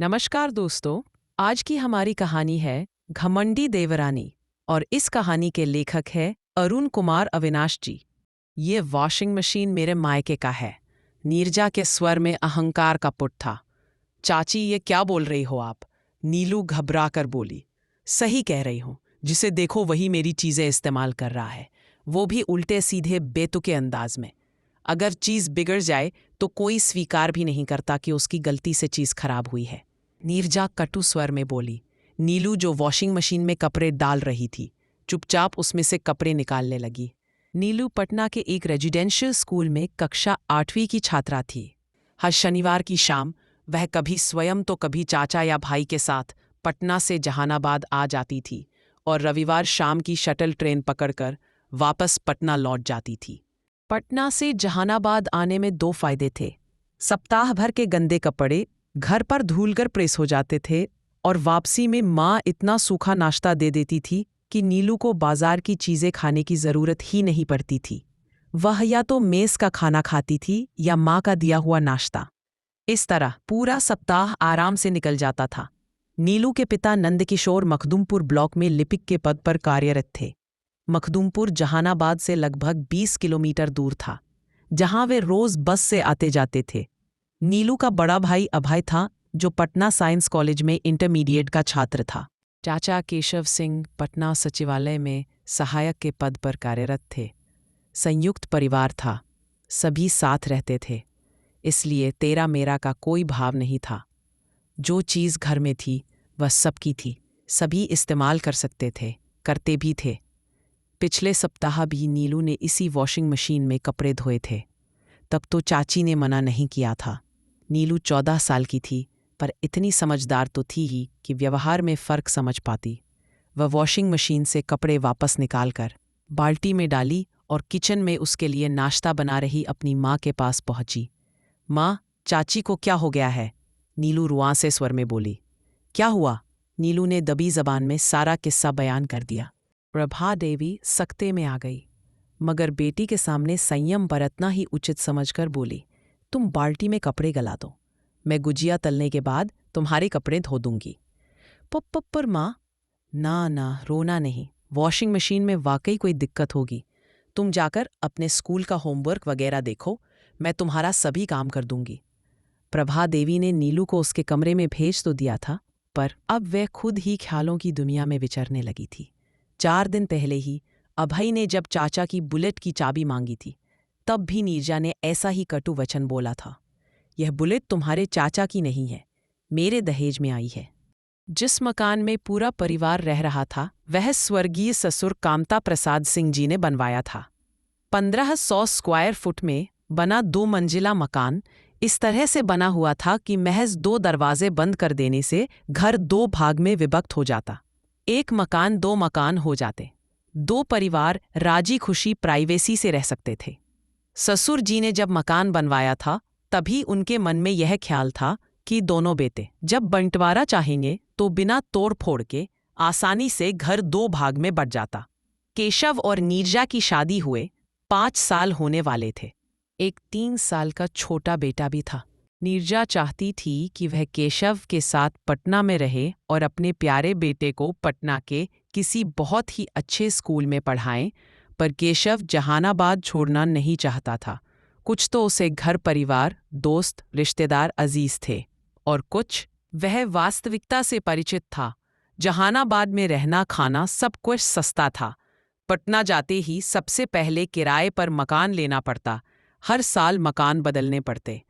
नमस्कार दोस्तों। आज की हमारी कहानी है घमंडी देवरानी और इस कहानी के लेखक है अरुण कुमार अविनाश जी। ये वॉशिंग मशीन मेरे मायके का है। नीरजा के स्वर में अहंकार का पुट था। चाची, ये क्या बोल रही हो आप? नीलू घबरा कर बोली। सही कह रही हूँ। जिसे देखो वही मेरी चीजें इस्तेमाल कर रहा है, वो भी उल्टे सीधे बेतुके अंदाज में। अगर चीज बिगड़ जाए तो कोई स्वीकार भी नहीं करता कि उसकी गलती से चीज खराब हुई है। नीरजा कटु स्वर में बोली। नीलू, जो वॉशिंग मशीन में कपड़े डाल रही थी, चुपचाप उसमें से कपड़े निकालने लगी। नीलू पटना के एक रेजिडेंशियल स्कूल में कक्षा 8वीं की छात्रा थी। हर शनिवार की शाम वह कभी स्वयं तो कभी चाचा या भाई के साथ पटना से जहानाबाद आ जाती थी और रविवार शाम की शटल ट्रेन पकड़कर वापस पटना लौट जाती थी। पटना से जहानाबाद आने में 2 फायदे थे। सप्ताह भर के गंदे कपड़े घर पर धुलकर प्रेस हो जाते थे और वापसी में माँ इतना सूखा नाश्ता दे देती थी कि नीलू को बाजार की चीज़ें खाने की ज़रूरत ही नहीं पड़ती थी। वह या तो मेस का खाना खाती थी या माँ का दिया हुआ नाश्ता। इस तरह पूरा सप्ताह आराम से निकल जाता था। नीलू के पिता नंदकिशोर मखदूमपुर ब्लॉक में लिपिक के पद पर कार्यरत थे। मखदूमपुर जहानाबाद से लगभग 20 किलोमीटर दूर था, जहां वे रोज बस से आते जाते थे। नीलू का बड़ा भाई अभय था, जो पटना साइंस कॉलेज में इंटरमीडिएट का छात्र था। चाचा केशव सिंह पटना सचिवालय में सहायक के पद पर कार्यरत थे। संयुक्त परिवार था, सभी साथ रहते थे, इसलिए तेरा मेरा का कोई भाव नहीं था। जो चीज़ घर में थी वह सबकी थी, सभी इस्तेमाल कर सकते थे, करते भी थे। पिछले सप्ताह भी नीलू ने इसी वॉशिंग मशीन में कपड़े धोए थे। तब तो चाची ने मना नहीं किया था। नीलू 14 साल की थी, पर इतनी समझदार तो थी ही कि व्यवहार में फ़र्क समझ पाती। वह वॉशिंग मशीन से कपड़े वापस निकालकर बाल्टी में डाली और किचन में उसके लिए नाश्ता बना रही अपनी माँ के पास पहुंची। माँ, चाची को क्या हो गया है? नीलू रुआंसे स्वर में बोली। क्या हुआ? नीलू ने दबी जबान में सारा किस्सा बयान कर दिया। प्रभा देवी सख्ते में आ गई, मगर बेटी के सामने संयम बरतना ही उचित समझकर बोली, तुम बाल्टी में कपड़े गला दो, मैं गुजिया तलने के बाद तुम्हारे कपड़े धो दूंगी। पर माँ। ना ना, रोना नहीं। वॉशिंग मशीन में वाकई कोई दिक्कत होगी। तुम जाकर अपने स्कूल का होमवर्क वगैरह देखो, मैं तुम्हारा सभी काम कर दूंगी। प्रभा देवी ने नीलू को उसके कमरे में भेज तो दिया था, पर अब वह खुद ही ख्यालों की दुनिया में विचरने लगी थी। 4 दिन पहले ही अभय ने जब चाचा की बुलेट की चाबी मांगी थी, तब भी नीरजा ने ऐसा ही कटु वचन बोला था। यह बुलेट तुम्हारे चाचा की नहीं है, मेरे दहेज में आई है। जिस मकान में पूरा परिवार रह रहा था, वह स्वर्गीय ससुर कामता प्रसाद सिंह जी ने बनवाया था। 1500 स्क्वायर फुट में बना 2 मंजिला मकान इस तरह से बना हुआ था कि महज 2 दरवाजे बंद कर देने से घर 2 भाग में विभक्त हो जाता। एक मकान 2 मकान हो जाते। 2 परिवार राजी खुशी प्राइवेसी से रह सकते थे। ससुर जी ने जब मकान बनवाया था, तभी उनके मन में यह ख्याल था कि दोनों बेटे जब बंटवारा चाहेंगे तो बिना तोड़ फोड़ के आसानी से घर 2 भाग में बंट जाता। केशव और नीरजा की शादी हुए 5 साल होने वाले थे। एक 3 साल का छोटा बेटा भी था। नीरजा चाहती थी कि वह केशव के साथ पटना में रहे और अपने प्यारे बेटे को पटना के किसी बहुत ही अच्छे स्कूल में पढ़ाएं, पर केशव जहानाबाद छोड़ना नहीं चाहता था। कुछ तो उसे घर परिवार, दोस्त, रिश्तेदार अजीज थे, और कुछ वह वास्तविकता से परिचित था। जहानाबाद में रहना खाना सब कुछ सस्ता था। पटना जाते ही सबसे पहले किराए पर मकान लेना पड़ता, हर साल मकान बदलने पड़ते।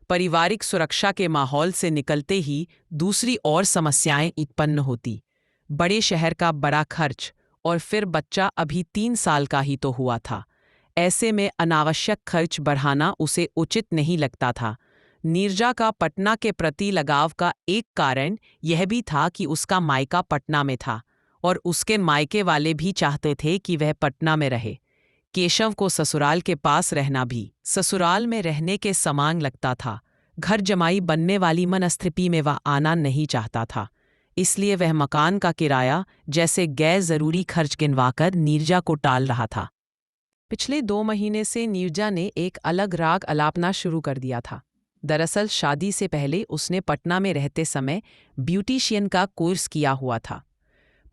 पारिवारिक सुरक्षा के माहौल से निकलते ही दूसरी और समस्याएं उत्पन्न होती। बड़े शहर का बड़ा खर्च, और फिर बच्चा अभी 3 साल का ही तो हुआ था। ऐसे में अनावश्यक खर्च बढ़ाना उसे उचित नहीं लगता था। नीरजा का पटना के प्रति लगाव का एक कारण यह भी था कि उसका मायका पटना में था और उसके मायके वाले भी चाहते थे कि वह पटना में रहे। केशव को ससुराल के पास रहना भी ससुराल में रहने के समान लगता था। घर जमाई बनने वाली मनस्थिति में वह आना नहीं चाहता था, इसलिए वह मकान का किराया जैसे गैर जरूरी खर्च गिनवाकर नीरजा को टाल रहा था। पिछले 2 महीने से नीरजा ने एक अलग राग अलापना शुरू कर दिया था। दरअसल शादी से पहले उसने पटना में रहते समय ब्यूटिशियन का कोर्स किया हुआ था।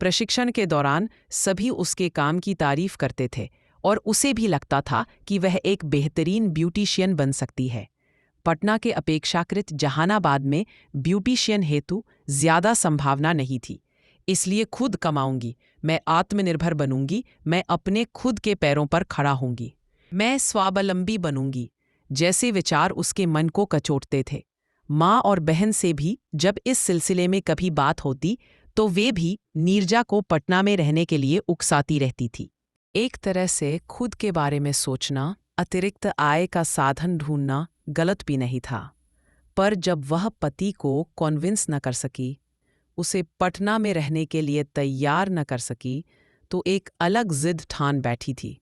प्रशिक्षण के दौरान सभी उसके काम की तारीफ करते थे और उसे भी लगता था कि वह एक बेहतरीन ब्यूटिशियन बन सकती है। पटना के अपेक्षाकृत जहानाबाद में ब्यूटिशियन हेतु ज्यादा संभावना नहीं थी, इसलिए खुद कमाऊंगी, मैं आत्मनिर्भर बनूंगी, मैं अपने खुद के पैरों पर खड़ा होंगी, मैं स्वावलंबी बनूंगी, जैसे विचार उसके मन को कचोटते थे। माँ और बहन से भी जब इस सिलसिले में कभी बात होती तो वे भी नीरजा को पटना में रहने के लिए उकसाती रहती थी। एक तरह से खुद के बारे में सोचना, अतिरिक्त आय का साधन ढूंढना गलत भी नहीं था, पर जब वह पति को कॉन्विंस न कर सकी, उसे पटना में रहने के लिए तैयार न कर सकी, तो एक अलग जिद ठान बैठी थी।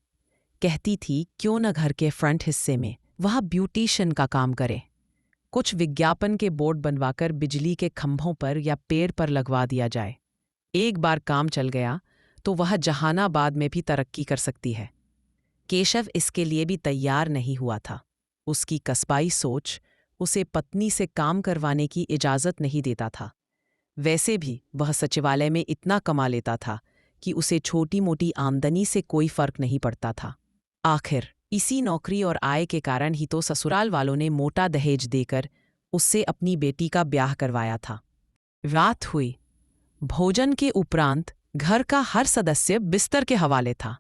कहती थी क्यों न घर के फ्रंट हिस्से में वह ब्यूटिशियन का काम करे, कुछ विज्ञापन के बोर्ड बनवाकर बिजली के खंभों पर या पेड़ पर लगवा दिया जाए। एक बार काम चल गया तो वह जहानाबाद में भी तरक्की कर सकती है। केशव इसके लिए भी तैयार नहीं हुआ था। उसकी कस्बाई सोच उसे पत्नी से काम करवाने की इजाज़त नहीं देता था। वैसे भी वह सचिवालय में इतना कमा लेता था कि उसे छोटी मोटी आमदनी से कोई फर्क नहीं पड़ता था। आखिर इसी नौकरी और आय के कारण ही तो ससुराल वालों ने मोटा दहेज देकर उससे अपनी बेटी का ब्याह करवाया था। रात हुई। भोजन के उपरांत घर का हर सदस्य बिस्तर के हवाले था।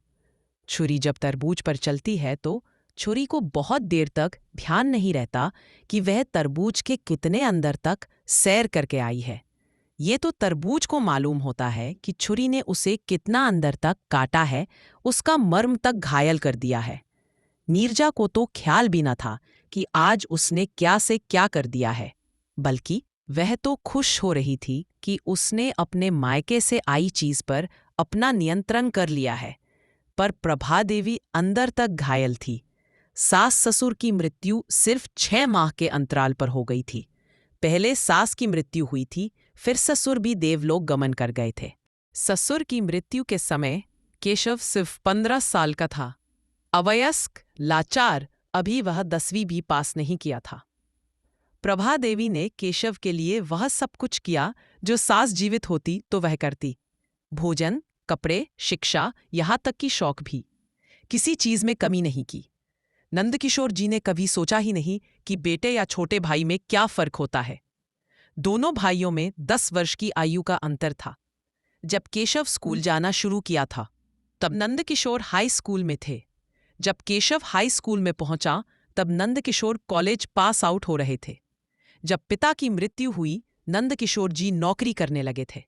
छुरी जब तरबूज पर चलती है तो छुरी को बहुत देर तक ध्यान नहीं रहता कि वह तरबूज के कितने अंदर तक सैर करके आई है। ये तो तरबूज को मालूम होता है कि छुरी ने उसे कितना अंदर तक काटा है, उसका मर्म तक घायल कर दिया है। नीरजा को तो ख्याल भी न था कि आज उसने क्या से क्या कर दिया है, बल्कि वह तो खुश हो रही थी कि उसने अपने मायके से आई चीज पर अपना नियंत्रण कर लिया है। पर प्रभा देवी अंदर तक घायल थी। सास ससुर की मृत्यु सिर्फ 6 माह के अंतराल पर हो गई थी। पहले सास की मृत्यु हुई थी, फिर ससुर भी देवलोक गमन कर गए थे। ससुर की मृत्यु के समय केशव सिर्फ 15 साल का था। अवयस्क, लाचार, अभी वह 10वीं भी पास नहीं किया था। प्रभा देवी ने केशव के लिए वह सब कुछ किया जो सास जीवित होती तो वह करती। भोजन, कपड़े, शिक्षा, यहाँ तक कि शौक भी। किसी चीज में कमी नहीं की। नंदकिशोर जी ने कभी सोचा ही नहीं कि बेटे या छोटे भाई में क्या फर्क होता है। दोनों भाइयों में 10 वर्ष की आयु का अंतर था। जब केशव स्कूल जाना शुरू किया था तब नंदकिशोर हाई स्कूल में थे। जब केशव हाई स्कूल में पहुंचा तब नंदकिशोर कॉलेज पास आउट हो रहे थे। जब पिता की मृत्यु हुई नंदकिशोर जी नौकरी करने लगे थे।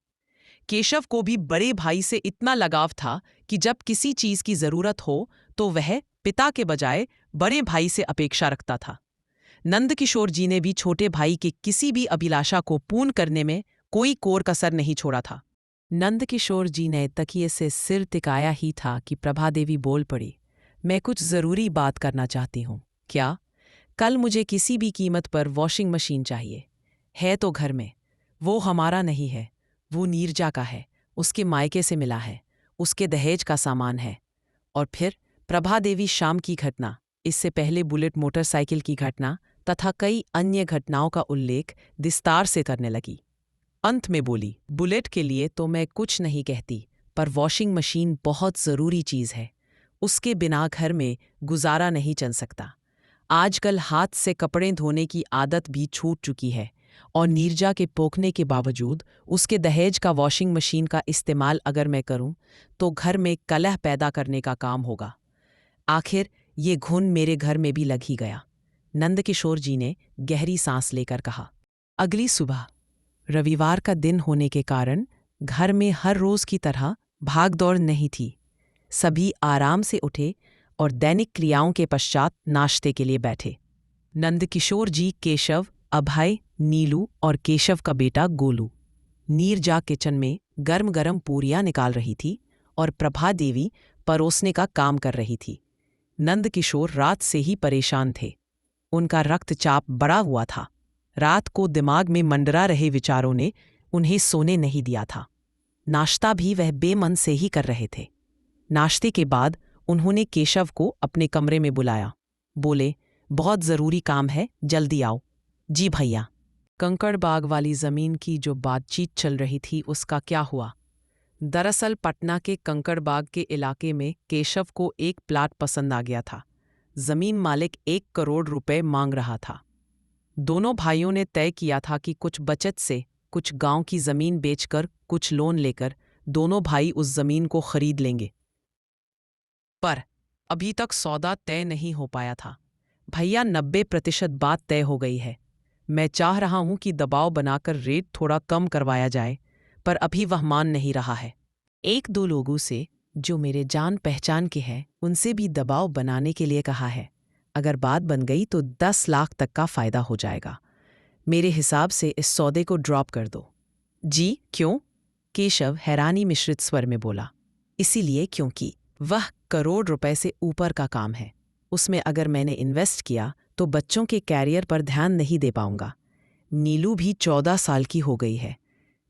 केशव को भी बड़े भाई से इतना लगाव था कि जब किसी चीज की जरूरत हो तो वह पिता के बजाय बड़े भाई से अपेक्षा रखता था। नंदकिशोर जी ने भी छोटे भाई की किसी भी अभिलाषा को पूर्ण करने में कोई कोर कसर नहीं छोड़ा था। नंदकिशोर जी ने तकिए से सिर टिकाया ही था कि प्रभा देवी बोल पड़ी, मैं कुछ जरूरी बात करना चाहती हूँ। क्या? कल मुझे किसी भी कीमत पर वॉशिंग मशीन चाहिए। है तो घर में। वो हमारा नहीं है, वो नीरजा का है, उसके मायके से मिला है, उसके दहेज का सामान है। और फिर प्रभा देवी शाम की घटना, इससे पहले बुलेट मोटरसाइकिल की घटना तथा कई अन्य घटनाओं का उल्लेख विस्तार से करने लगी। अंत में बोली, बुलेट के लिए तो मैं कुछ नहीं कहती, पर वॉशिंग मशीन बहुत ज़रूरी चीज़ है। उसके बिना घर में गुजारा नहीं चल सकता। आजकल हाथ से कपड़े धोने की आदत भी छूट चुकी है और नीरजा के पोखने के बावजूद उसके दहेज का वॉशिंग मशीन का इस्तेमाल अगर मैं करूं तो घर में कलह पैदा करने का काम होगा। आखिर ये घुन मेरे घर में भी लग ही गया। नंदकिशोर जी ने गहरी सांस लेकर कहा। अगली सुबह, रविवार का दिन होने के कारण घर में हर रोज की तरह भागदौड़ नहीं थी। सभी आराम से उठे और दैनिक क्रियाओं के पश्चात नाश्ते के लिए बैठे। नंदकिशोर जी, केशव, अभय, नीलू और केशव का बेटा गोलू। नीरजा किचन में गर्म गर्म पूरियां निकाल रही थी और प्रभा देवी परोसने का काम कर रही थी। नंदकिशोर रात से ही परेशान थे। उनका रक्तचाप बढ़ा हुआ था। रात को दिमाग में मंडरा रहे विचारों ने उन्हें सोने नहीं दिया था। नाश्ता भी वह बेमन से ही कर रहे थे। नाश्ते के बाद उन्होंने केशव को अपने कमरे में बुलाया। बोले, बहुत ज़रूरी काम है, जल्दी आओ। जी भैया। कंकड़बाग वाली जमीन की जो बातचीत चल रही थी उसका क्या हुआ? दरअसल पटना के कंकड़बाग के इलाके में केशव को एक प्लाट पसंद आ गया था। जमीन मालिक 1 करोड़ रुपए मांग रहा था। दोनों भाइयों ने तय किया था कि कुछ बचत से, कुछ गांव की जमीन बेचकर, कुछ लोन लेकर दोनों भाई उस जमीन को खरीद लेंगे। पर अभी तक सौदा तय नहीं हो पाया था। भैया, 90% बात तय हो गई है। मैं चाह रहा हूं कि दबाव बनाकर रेट थोड़ा कम करवाया जाए, पर अभी वह मान नहीं रहा है। एक दो लोगों से जो मेरे जान पहचान के हैं उनसे भी दबाव बनाने के लिए कहा है। अगर बात बन गई तो 10 लाख तक का फायदा हो जाएगा। मेरे हिसाब से इस सौदे को ड्रॉप कर दो। जी क्यों? केशव हैरानी मिश्रित स्वर में बोला। इसीलिए क्योंकि वह करोड़ रुपए से ऊपर का काम है। उसमें अगर मैंने इन्वेस्ट किया तो बच्चों के कैरियर पर ध्यान नहीं दे पाऊंगा। नीलू भी 14 साल की हो गई है।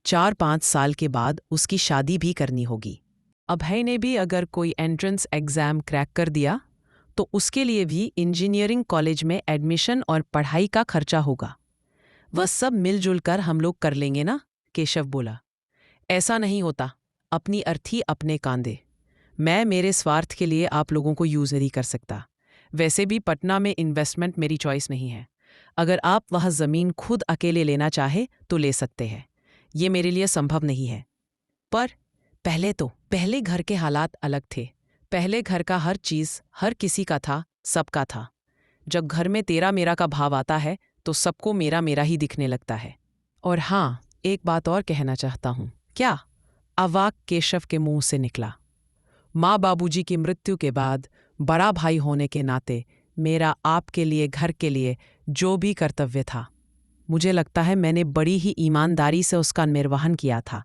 4-5 साल के बाद उसकी शादी भी करनी होगी। अभय ने भी अगर कोई एंट्रेंस एग्जाम क्रैक कर दिया तो उसके लिए भी इंजीनियरिंग कॉलेज में एडमिशन और पढ़ाई का खर्चा होगा। वह सब मिलजुल कर हम लोग कर लेंगे ना? केशव बोला। ऐसा नहीं होता। अपनी अर्थी अपने कांधे। मैं मेरे स्वार्थ के लिए आप लोगों को यूज नहीं कर सकता। वैसे भी पटना में इन्वेस्टमेंट मेरी चॉइस नहीं है। अगर आप वह जमीन खुद अकेले लेना चाहे तो ले सकते हैं। ये मेरे लिए संभव नहीं है। पर पहले घर के हालात अलग थे। पहले घर का हर चीज हर किसी का था, सबका था। जब घर में तेरा मेरा का भाव आता है तो सबको मेरा मेरा ही दिखने लगता है। और हाँ, एक बात और कहना चाहता हूं। क्या? अवाक केशव के मुंह से निकला। माँ बाबूजी की मृत्यु के बाद बड़ा भाई होने के नाते मेरा आपके लिए, घर के लिए जो भी कर्तव्य था, मुझे लगता है मैंने बड़ी ही ईमानदारी से उसका निर्वहन किया था।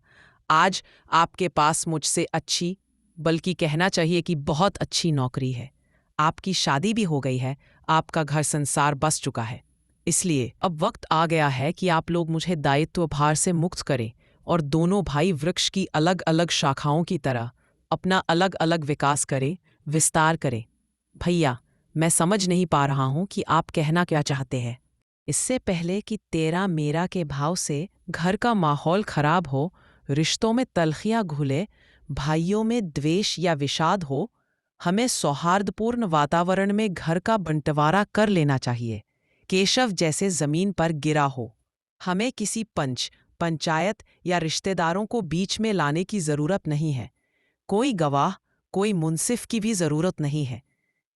आज आपके पास मुझसे अच्छी, बल्कि कहना चाहिए कि बहुत अच्छी नौकरी है। आपकी शादी भी हो गई है, आपका घर संसार बस चुका है। इसलिए अब वक्त आ गया है कि आप लोग मुझे दायित्व भार से मुक्त करें और दोनों भाई वृक्ष की अलग अलग शाखाओं की तरह अपना अलग अलग विकास करें, विस्तार करें। भैया, मैं समझ नहीं पा रहा हूं कि आप कहना क्या चाहते हैं। इससे पहले कि तेरा मेरा के भाव से घर का माहौल खराब हो, रिश्तों में तल्खियां घुले, भाइयों में द्वेष या विषाद हो, हमें सौहार्दपूर्ण वातावरण में घर का बंटवारा कर लेना चाहिए। केशव जैसे जमीन पर गिरा हो। हमें किसी पंचायत या रिश्तेदारों को बीच में लाने की जरूरत नहीं है। कोई गवाह, कोई मुंसिफ की भी जरूरत नहीं है।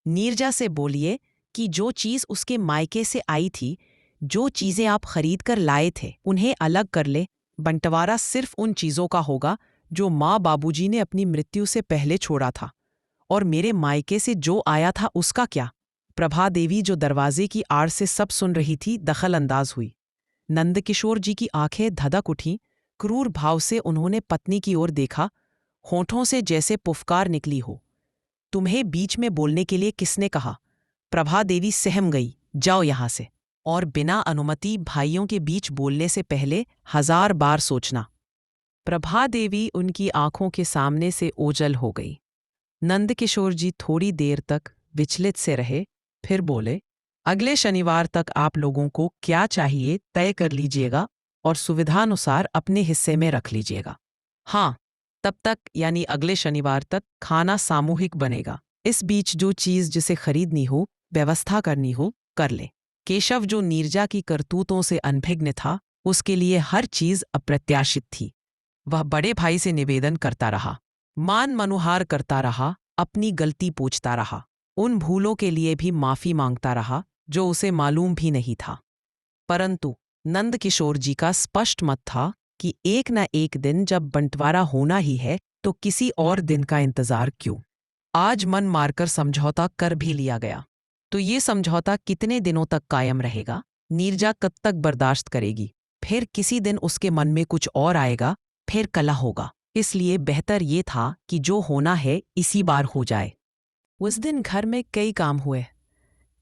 नीरजा से बोलिए कि जो चीज उसके मायके से आई थी, जो चीजें आप खरीद कर लाए थे, उन्हें अलग कर ले। बंटवारा सिर्फ उन चीजों का होगा जो माँ बाबूजी ने अपनी मृत्यु से पहले छोड़ा था। और मेरे मायके से जो आया था उसका क्या? प्रभा देवी जो दरवाजे की आड़ से सब सुन रही थी, दखल अंदाज हुई। नंदकिशोर जी की आंखें धधक उठीं। क्रूर भाव से उन्होंने पत्नी की ओर देखा, होठों से जैसे पुफकार निकली हो। तुम्हें बीच में बोलने के लिए किसने कहा? प्रभा देवी सहम गई। जाओ यहां से। और बिना अनुमति भाइयों के बीच बोलने से पहले 1000 बार सोचना। प्रभा देवी उनकी आंखों के सामने से ओझल हो गई। नंदकिशोर जी थोड़ी देर तक विचलित से रहे, फिर बोले, अगले शनिवार तक आप लोगों को क्या चाहिए तय कर लीजिएगा और सुविधानुसार अपने हिस्से में रख लीजिएगा। हाँ, तब तक यानी अगले शनिवार तक खाना सामूहिक बनेगा। इस बीच जो चीज जिसे खरीदनी हो, व्यवस्था करनी हो, कर ले। केशव जो नीरजा की करतूतों से अनभिज्ञ था, उसके लिए हर चीज अप्रत्याशित थी। वह बड़े भाई से निवेदन करता रहा, मान मनुहार करता रहा, अपनी गलती पूछता रहा, उन भूलों के लिए भी माफी मांगता रहा जो उसे मालूम भी नहीं था। परंतु नंदकिशोर जी का स्पष्ट मत था कि एक न एक दिन जब बंटवारा होना ही है तो किसी और दिन का इंतजार क्यों। आज मन मारकर समझौता कर भी लिया गया, तो ये समझौता कितने दिनों तक कायम रहेगा? नीरजा कब तक बर्दाश्त करेगी? फिर किसी दिन उसके मन में कुछ और आएगा, फिर कलह होगा। इसलिए बेहतर ये था कि जो होना है इसी बार हो जाए। उस दिन घर में कई काम हुए।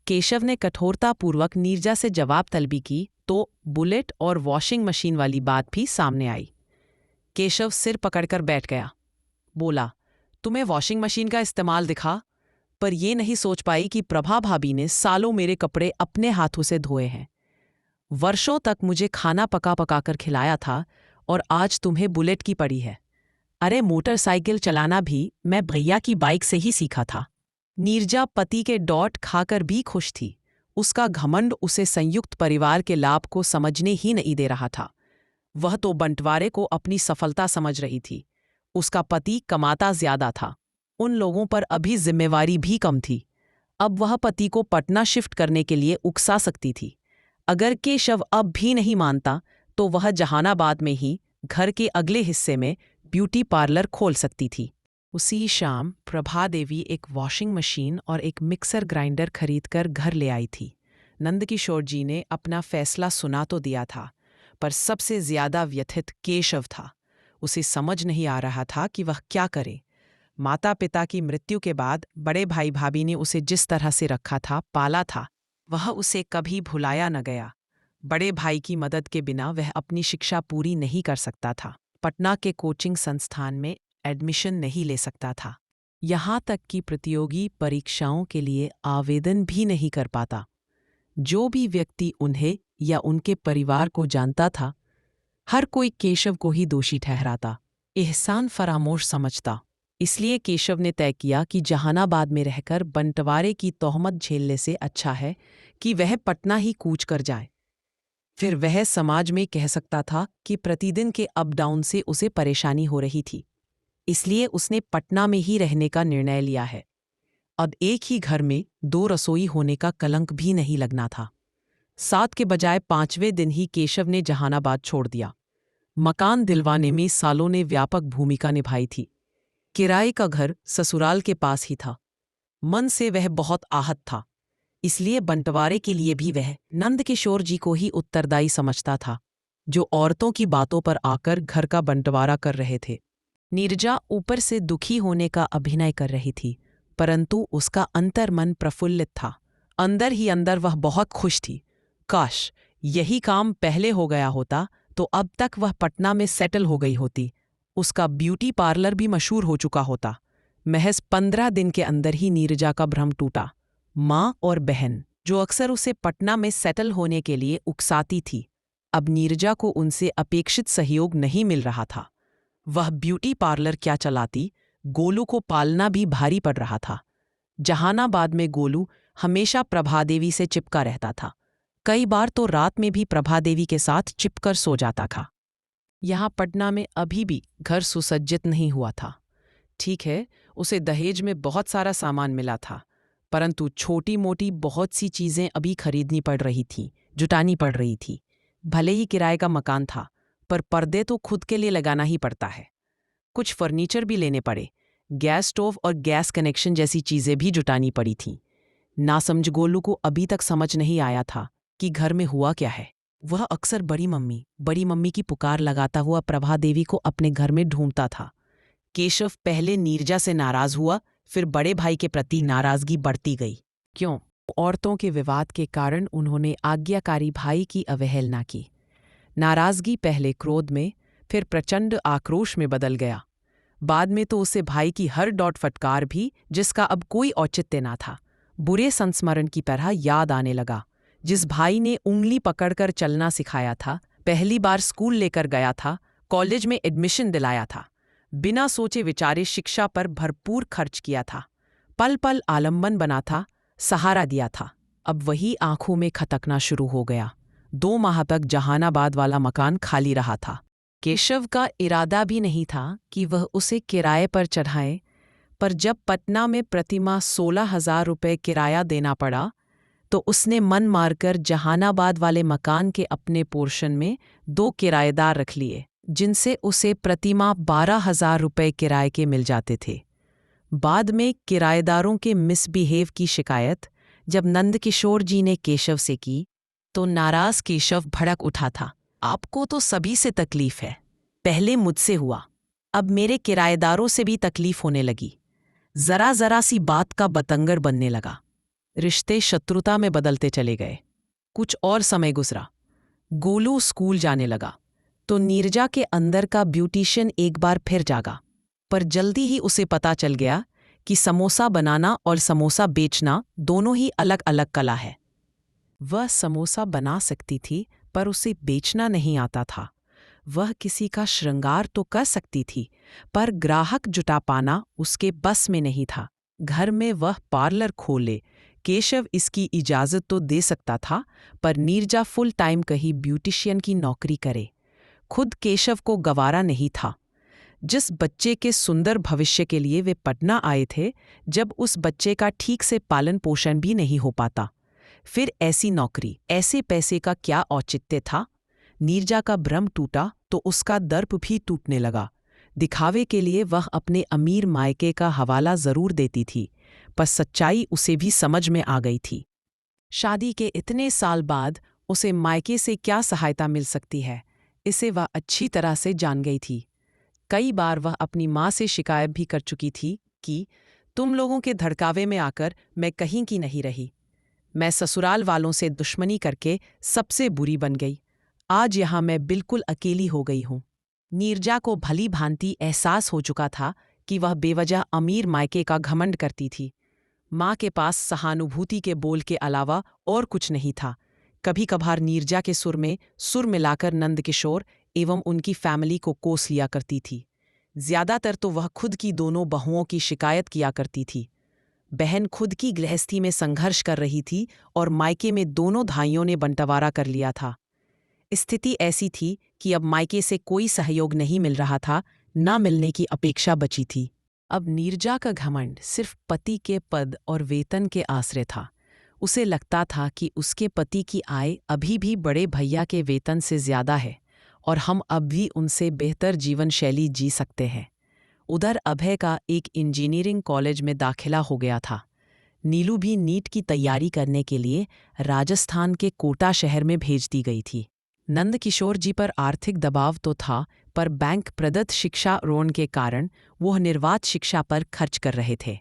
केशव ने कठोरतापूर्वक नीरजा से जवाब तलबी की तो बुलेट और वॉशिंग मशीन वाली बात भी सामने आई। केशव सिर पकड़कर बैठ गया। बोला, तुम्हें वॉशिंग मशीन का इस्तेमाल दिखा, पर ये नहीं सोच पाई कि प्रभा भाभी ने सालों मेरे कपड़े अपने हाथों से धोए हैं। वर्षों तक मुझे खाना पका पका कर खिलाया था और आज तुम्हें बुलेट की पड़ी है। अरे मोटरसाइकिल चलाना भी मैं भैया की बाइक से ही सीखा था। नीरजा पति के डॉट खाकर भी खुश थी। उसका घमंड उसे संयुक्त परिवार के लाभ को समझने ही नहीं दे रहा था। वह तो बंटवारे को अपनी सफलता समझ रही थी। उसका पति कमाता ज्यादा था, उन लोगों पर अभी जिम्मेवारी भी कम थी। अब वह पति को पटना शिफ्ट करने के लिए उकसा सकती थी। अगर केशव अब भी नहीं मानता तो वह जहानाबाद में ही घर के अगले हिस्से में ब्यूटी पार्लर खोल सकती थी। उसी शाम प्रभा देवी एक वॉशिंग मशीन और एक मिक्सर ग्राइंडर खरीदकर घर ले आई थी। नंदकिशोर जी ने अपना फैसला सुना तो दिया था, पर सबसे ज्यादा व्यथित केशव था। उसे समझ नहीं आ रहा था कि वह क्या करे। माता पिता की मृत्यु के बाद बड़े भाई भाभी ने उसे जिस तरह से रखा था, पाला था, वह उसे कभी भुलाया न गया। बड़े भाई की मदद के बिना वह अपनी शिक्षा पूरी नहीं कर सकता था। पटना के कोचिंग संस्थान में एडमिशन नहीं ले सकता था। यहाँ तक कि प्रतियोगी परीक्षाओं के लिए आवेदन भी नहीं कर पाता। जो भी व्यक्ति उन्हें या उनके परिवार को जानता था, हर कोई केशव को ही दोषी ठहराता, एहसान फरामोश समझता। इसलिए केशव ने तय किया कि जहानाबाद में रहकर बंटवारे की तोहमत झेलने से अच्छा है कि वह पटना ही कूच कर जाए। फिर वह समाज में कह सकता था कि प्रतिदिन के अप डाउन से उसे परेशानी हो रही थी। इसलिए उसने पटना में ही रहने का निर्णय लिया है। अब एक ही घर में 2 रसोई होने का कलंक भी नहीं लगना था। 7 के बजाय 5वें दिन ही केशव ने जहानाबाद छोड़ दिया। मकान दिलवाने में सालों ने व्यापक भूमिका निभाई थी। किराए का घर ससुराल के पास ही था। मन से वह बहुत आहत था। इसलिए बंटवारे के लिए भी वह नंदकिशोर जी को ही उत्तरदायी समझता था, जो औरतों की बातों पर आकर घर का बंटवारा कर रहे थे। नीरजा ऊपर से दुखी होने का अभिनय कर रही थी, परंतु उसका अंतर्मन प्रफुल्लित था। अंदर ही अंदर वह बहुत खुश थी। काश यही काम पहले हो गया होता तो अब तक वह पटना में सेटल हो गई होती। उसका ब्यूटी पार्लर भी मशहूर हो चुका होता। महज 15 दिन के अंदर ही नीरजा का भ्रम टूटा। माँ और बहन, जो अक्सर उसे पटना में सेटल होने के लिए उकसाती थी, अब नीरजा को उनसे अपेक्षित सहयोग नहीं मिल रहा था। वह ब्यूटी पार्लर क्या चलाती, गोलू को पालना भी भारी पड़ रहा था। जहानाबाद में गोलू हमेशा प्रभादेवी से चिपका रहता था। कई बार तो रात में भी प्रभादेवी के साथ चिपकर सो जाता था। यहाँ पटना में अभी भी घर सुसज्जित नहीं हुआ था। ठीक है, उसे दहेज में बहुत सारा सामान मिला था, परंतु छोटी मोटी बहुत सी चीजें अभी खरीदनी पड़ रही थीं, जुटानी पड़ रही थी। भले ही किराए का मकान था, पर पर्दे तो खुद के लिए लगाना ही पड़ता है। कुछ फर्नीचर भी लेने पड़े। गैस स्टोव और गैस कनेक्शन जैसी चीजें भी जुटानी पड़ी थीं। नासमझ गोलू को अभी तक समझ नहीं आया था कि घर में हुआ क्या है। वह अक्सर बड़ी मम्मी की पुकार लगाता हुआ प्रभादेवी को अपने घर में ढूंढता था। केशव पहले नीरजा से नाराज हुआ, फिर बड़े भाई के प्रति नाराजगी बढ़ती गई। क्यों? औरतों के विवाद के कारण उन्होंने आज्ञाकारी भाई की अवहेलना की। नाराजगी पहले क्रोध में, फिर प्रचंड आक्रोश में बदल गया। बाद में तो उसे भाई की हर डॉट फटकार भी, जिसका अब कोई औचित्य ना था, बुरे संस्मरण की तरह याद आने लगा। जिस भाई ने उंगली पकड़कर चलना सिखाया था, पहली बार स्कूल लेकर गया था, कॉलेज में एडमिशन दिलाया था, बिना सोचे विचारे शिक्षा पर भरपूर खर्च किया था, पल पल आलम्बन बना था, सहारा दिया था, अब वही आंखों में खटकना शुरू हो गया। 2 माह तक जहानाबाद वाला मकान खाली रहा था। केशव का इरादा भी नहीं था कि वह उसे किराए पर चढ़ाए, पर जब पटना में प्रतिमाह 16,000 रुपये किराया देना पड़ा, तो उसने मन मारकर जहानाबाद वाले मकान के अपने पोर्शन में 2 किराएदार रख लिए, जिनसे उसे प्रतिमाह 12,000 रुपये किराए के मिल जाते थे। बाद में किराएदारों के मिसबिहेव की शिकायत जब नंदकिशोर जी ने केशव से की, तो नाराज केशव भड़क उठा था। आपको तो सभी से तकलीफ है, पहले मुझसे हुआ, अब मेरे किराएदारों से भी तकलीफ होने लगी। जरा जरा सी बात का बतंगड़ बनने लगा। रिश्ते शत्रुता में बदलते चले गए। कुछ और समय गुजरा। गोलू स्कूल जाने लगा तो नीरजा के अंदर का ब्यूटिशियन एक बार फिर जागा, पर जल्दी ही उसे पता चल गया कि समोसा बनाना और समोसा बेचना दोनों ही अलग अलग कला है। वह समोसा बना सकती थी, पर उसे बेचना नहीं आता था। वह किसी का श्रृंगार तो कर सकती थी, पर ग्राहक जुटा पाना उसके बस में नहीं था। घर में वह पार्लर खोले, केशव इसकी इजाज़त तो दे सकता था, पर नीरजा फुल टाइम कहीं ब्यूटिशियन की नौकरी करे। खुद केशव को गवारा नहीं था। जिस बच्चे के सुंदर भविष्य के लिए वे पटना आए थे, जब उस बच्चे का ठीक से पालन पोषण भी नहीं हो पाता, फिर ऐसी नौकरी, ऐसे पैसे का क्या औचित्य था? नीरजा का भ्रम टूटा तो उसका दर्प भी टूटने लगा। दिखावे के लिए वह अपने अमीर मायके का हवाला जरूर देती थी, पर सच्चाई उसे भी समझ में आ गई थी। शादी के इतने साल बाद उसे मायके से क्या सहायता मिल सकती है, इसे वह अच्छी तरह से जान गई थी। कई बार वह अपनी माँ से शिकायत भी कर चुकी थी कि तुम लोगों के धड़कावे में आकर मैं कहीं की नहीं रही। मैं ससुराल वालों से दुश्मनी करके सबसे बुरी बन गई। आज यहाँ मैं बिल्कुल अकेली हो गई हूँ। नीरजा को भली भांति एहसास हो चुका था कि वह बेवजह अमीर मायके का घमंड करती थी। माँ के पास सहानुभूति के बोल के अलावा और कुछ नहीं था। कभी कभार नीरजा के सुर में सुर मिलाकर नंदकिशोर एवं उनकी फैमिली को कोस लिया करती थी। ज्यादातर तो वह खुद की दोनों बहुओं की शिकायत किया करती थी। बहन खुद की गृहस्थी में संघर्ष कर रही थी और मायके में दोनों भाइयों ने बंटवारा कर लिया था। स्थिति ऐसी थी कि अब मायके से कोई सहयोग नहीं मिल रहा था, न मिलने की अपेक्षा बची थी। अब नीरजा का घमंड सिर्फ पति के पद और वेतन के आश्रय था। उसे लगता था कि उसके पति की आय अभी भी बड़े भैया के वेतन से ज्यादा है और हम अब भी उनसे बेहतर जीवन शैली जी सकते हैं। उधर अभय का एक इंजीनियरिंग कॉलेज में दाखिला हो गया था। नीलू भी नीट की तैयारी करने के लिए राजस्थान के कोटा शहर में भेज दी गई थी। नंदकिशोर जी पर आर्थिक दबाव तो था, पर बैंक प्रदत्त शिक्षा ऋण के कारण वह निर्वात शिक्षा पर खर्च कर रहे थे।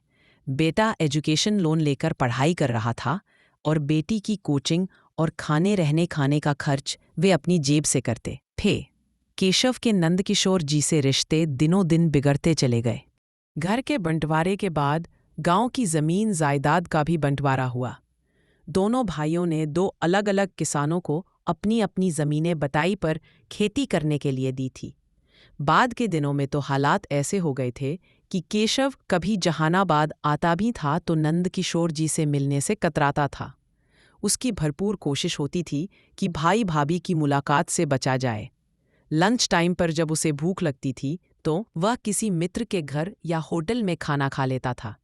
बेटा एजुकेशन लोन लेकर पढ़ाई कर रहा था और बेटी की कोचिंग और खाने का खर्च वे अपनी जेब से करते थे। केशव के नंदकिशोर जी से रिश्ते दिनों दिन बिगड़ते चले गए। घर के बंटवारे के बाद गांव की जमीन जायदाद का भी बंटवारा हुआ। दोनों भाइयों ने दो अलग अलग किसानों को अपनी अपनी जमीनें बटाई पर खेती करने के लिए दी थी। बाद के दिनों में तो हालात ऐसे हो गए थे कि केशव कभी जहानाबाद आता भी था तो नंदकिशोर जी से मिलने से कतराता था। उसकी भरपूर कोशिश होती थी कि भाई भाभी की मुलाकात से बचा जाए। लंच टाइम पर जब उसे भूख लगती थी तो वह किसी मित्र के घर या होटल में खाना खा लेता था।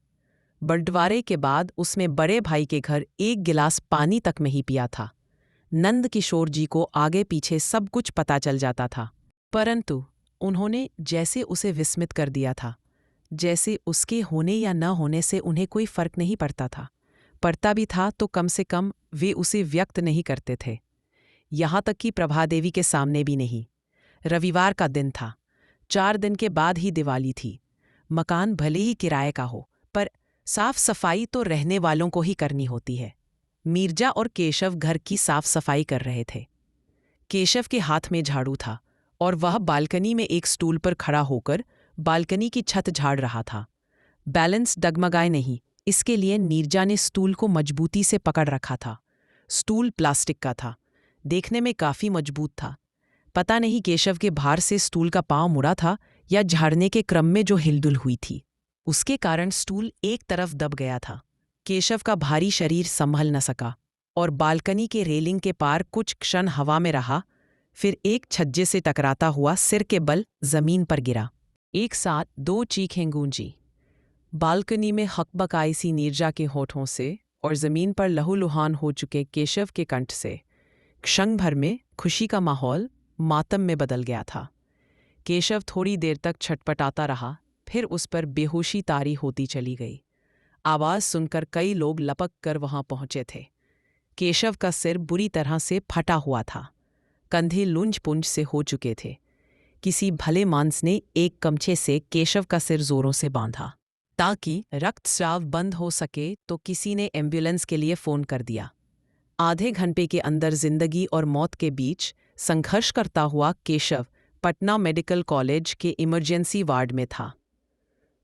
बंटवारे के बाद उसमें बड़े भाई के घर एक गिलास पानी तक नहीं पिया था। नंदकिशोर जी को आगे पीछे सब कुछ पता चल जाता था, परंतु उन्होंने जैसे उसे विस्मित कर दिया था, जैसे उसके होने या न होने से उन्हें कोई फर्क नहीं पड़ता था। पड़ता भी था तो कम से कम वे उसे व्यक्त नहीं करते थे। यहाँ तक कि प्रभादेवी के सामने भी नहीं। रविवार का दिन था। 4 दिन के बाद ही दिवाली थी। मकान भले ही किराए का हो, पर साफ सफाई तो रहने वालों को ही करनी होती है। मीरजा और केशव घर की साफ सफाई कर रहे थे। केशव के हाथ में झाड़ू था और वह बालकनी में एक स्टूल पर खड़ा होकर बालकनी की छत झाड़ रहा था। बैलेंस डगमगाए नहीं, इसके लिए नीरजा ने स्टूल को मजबूती से पकड़ रखा था। स्टूल प्लास्टिक का था, देखने में काफी मजबूत था। पता नहीं केशव के भार से स्टूल का पांव मुड़ा था या झाड़ने के क्रम में जो हिलडुल हुई थी, उसके कारण स्टूल एक तरफ दब गया था। केशव का भारी शरीर संभल न सका और बालकनी के रेलिंग के पार कुछ क्षण हवा में रहा, फिर एक छज्जे से टकराता हुआ सिर के बल जमीन पर गिरा। एक साथ 2 चीखें गूंजी। बालकनी में हकबकाई सी नीरजा के होठों से और जमीन पर लहूलुहान हो चुके केशव के कंठ से। क्षण भर में खुशी का माहौल मातम में बदल गया था। केशव थोड़ी देर तक छटपटाता रहा, फिर उस पर बेहोशी तारी होती चली गई। आवाज सुनकर कई लोग लपक कर वहां पहुंचे थे। केशव का सिर बुरी तरह से फटा हुआ था। कंधे लुंज पुंज से हो चुके थे। किसी भले मानस ने एक गमछे से केशव का सिर जोरों से बांधा ताकि रक्तस्राव बंद हो सके, तो किसी ने एम्बुलेंस के लिए फोन कर दिया। आधे घंटे के अंदर जिंदगी और मौत के बीच संघर्ष करता हुआ केशव पटना मेडिकल कॉलेज के इमरजेंसी वार्ड में था।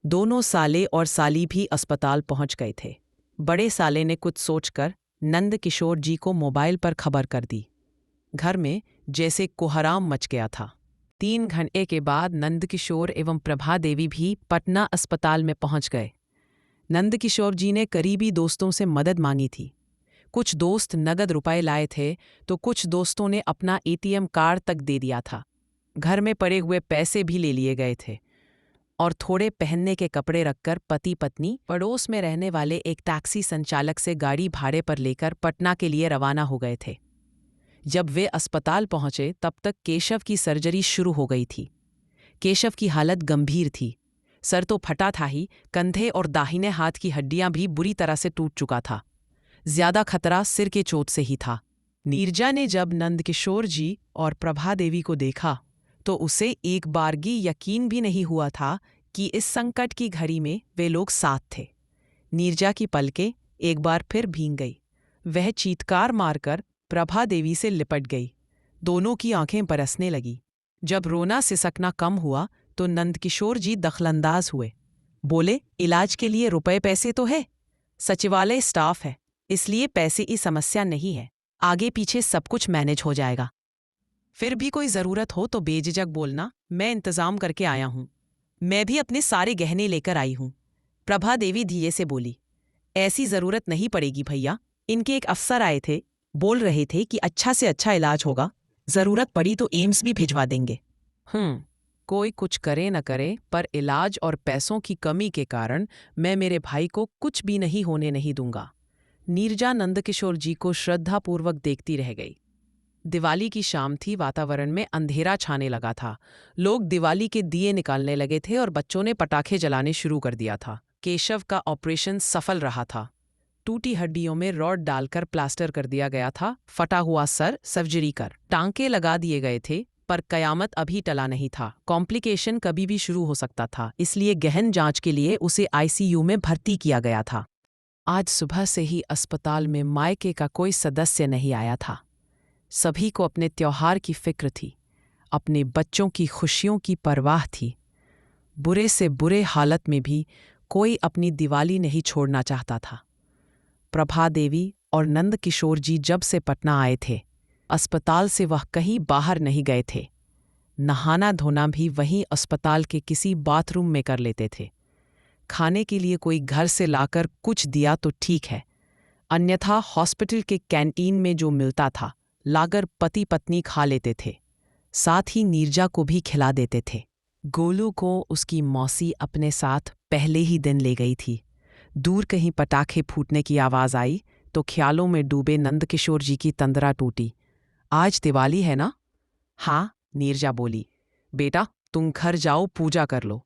दोनों साले और साली भी अस्पताल पहुंच गए थे। बड़े साले ने कुछ सोचकर नंदकिशोर जी को मोबाइल पर खबर कर दी। घर में जैसे कोहराम मच गया था। 3 घंटे के बाद नंदकिशोर एवं प्रभा देवी भी पटना अस्पताल में पहुंच गए। नंदकिशोर जी ने करीबी दोस्तों से मदद मांगी थी। कुछ दोस्त नगद रुपए लाए थे तो कुछ दोस्तों ने अपना एटीएम कार्ड तक दे दिया था। घर में पड़े हुए पैसे भी ले लिए गए थे और थोड़े पहनने के कपड़े रखकर पति पत्नी पड़ोस में रहने वाले एक टैक्सी संचालक से गाड़ी भाड़े पर लेकर पटना के लिए रवाना हो गए थे। जब वे अस्पताल पहुंचे तब तक केशव की सर्जरी शुरू हो गई थी। केशव की हालत गंभीर थी। सर तो फटा था ही, कंधे और दाहिने हाथ की हड्डियां भी बुरी तरह से टूट चुका था। ज्यादा खतरा सिर के चोट से ही था। नीरजा ने जब नंदकिशोर जी और प्रभा देवी को देखा तो उसे एक बारगी यकीन भी नहीं हुआ था कि इस संकट की घड़ी में वे लोग साथ थे। नीरजा की पलकें एक बार फिर भींग गई। वह चीत्कार मारकर प्रभा देवी से लिपट गई। दोनों की आंखें बरसने लगी। जब रोना सिसकना कम हुआ तो नंदकिशोर जी दखलंदाज हुए। बोले, इलाज के लिए रुपए पैसे तो है, सचिवालय स्टाफ है, इसलिए पैसे की समस्या नहीं है, आगे पीछे सब कुछ मैनेज हो जाएगा। फिर भी कोई ज़रूरत हो तो बेझिझक बोलना, मैं इंतज़ाम करके आया हूँ। मैं भी अपने सारे गहने लेकर आई हूँ। प्रभा देवी धीरे से बोली, ऐसी ज़रूरत नहीं पड़ेगी भैया, इनके एक अफसर आए थे, बोल रहे थे कि अच्छा से अच्छा इलाज होगा, ज़रूरत पड़ी तो एम्स भी भिजवा देंगे। कोई कुछ करे न करे, पर इलाज और पैसों की कमी के कारण मैं मेरे भाई को कुछ भी नहीं होने नहीं दूंगा। नीरजा नंदकिशोर जी को श्रद्धापूर्वक देखती रह गई। दिवाली की शाम थी, वातावरण में अंधेरा छाने लगा था। लोग दिवाली के दिए निकालने लगे थे और बच्चों ने पटाखे जलाने शुरू कर दिया था। केशव का ऑपरेशन सफल रहा था। टूटी हड्डियों में रॉड डालकर प्लास्टर कर दिया गया था। फटा हुआ सर सर्जरी कर टांके लगा दिए गए थे, पर कयामत अभी टला नहीं था। कॉम्प्लिकेशन कभी भी शुरू हो सकता था, इसलिए गहन जांच के लिए उसे आईसीयू में भर्ती किया गया था। आज सुबह से ही अस्पताल में मायके का कोई सदस्य नहीं आया था। सभी को अपने त्योहार की फिक्र थी, अपने बच्चों की खुशियों की परवाह थी। बुरे से बुरे हालत में भी कोई अपनी दिवाली नहीं छोड़ना चाहता था। प्रभा देवी और नंदकिशोर जी जब से पटना आए थे, अस्पताल से वह कहीं बाहर नहीं गए थे। नहाना धोना भी वहीं अस्पताल के किसी बाथरूम में कर लेते थे। खाने के लिए कोई घर से लाकर कुछ दिया तो ठीक है, अन्यथा हॉस्पिटल के कैंटीन में जो मिलता था लाकर पति पत्नी खा लेते थे। साथ ही नीरजा को भी खिला देते थे। गोलू को उसकी मौसी अपने साथ पहले ही दिन ले गई थी। दूर कहीं पटाखे फूटने की आवाज़ आई तो ख्यालों में डूबे नंदकिशोर जी की तंद्रा टूटी। आज दिवाली है ना? हाँ, नीरजा बोली। बेटा, तुम घर जाओ, पूजा कर लो।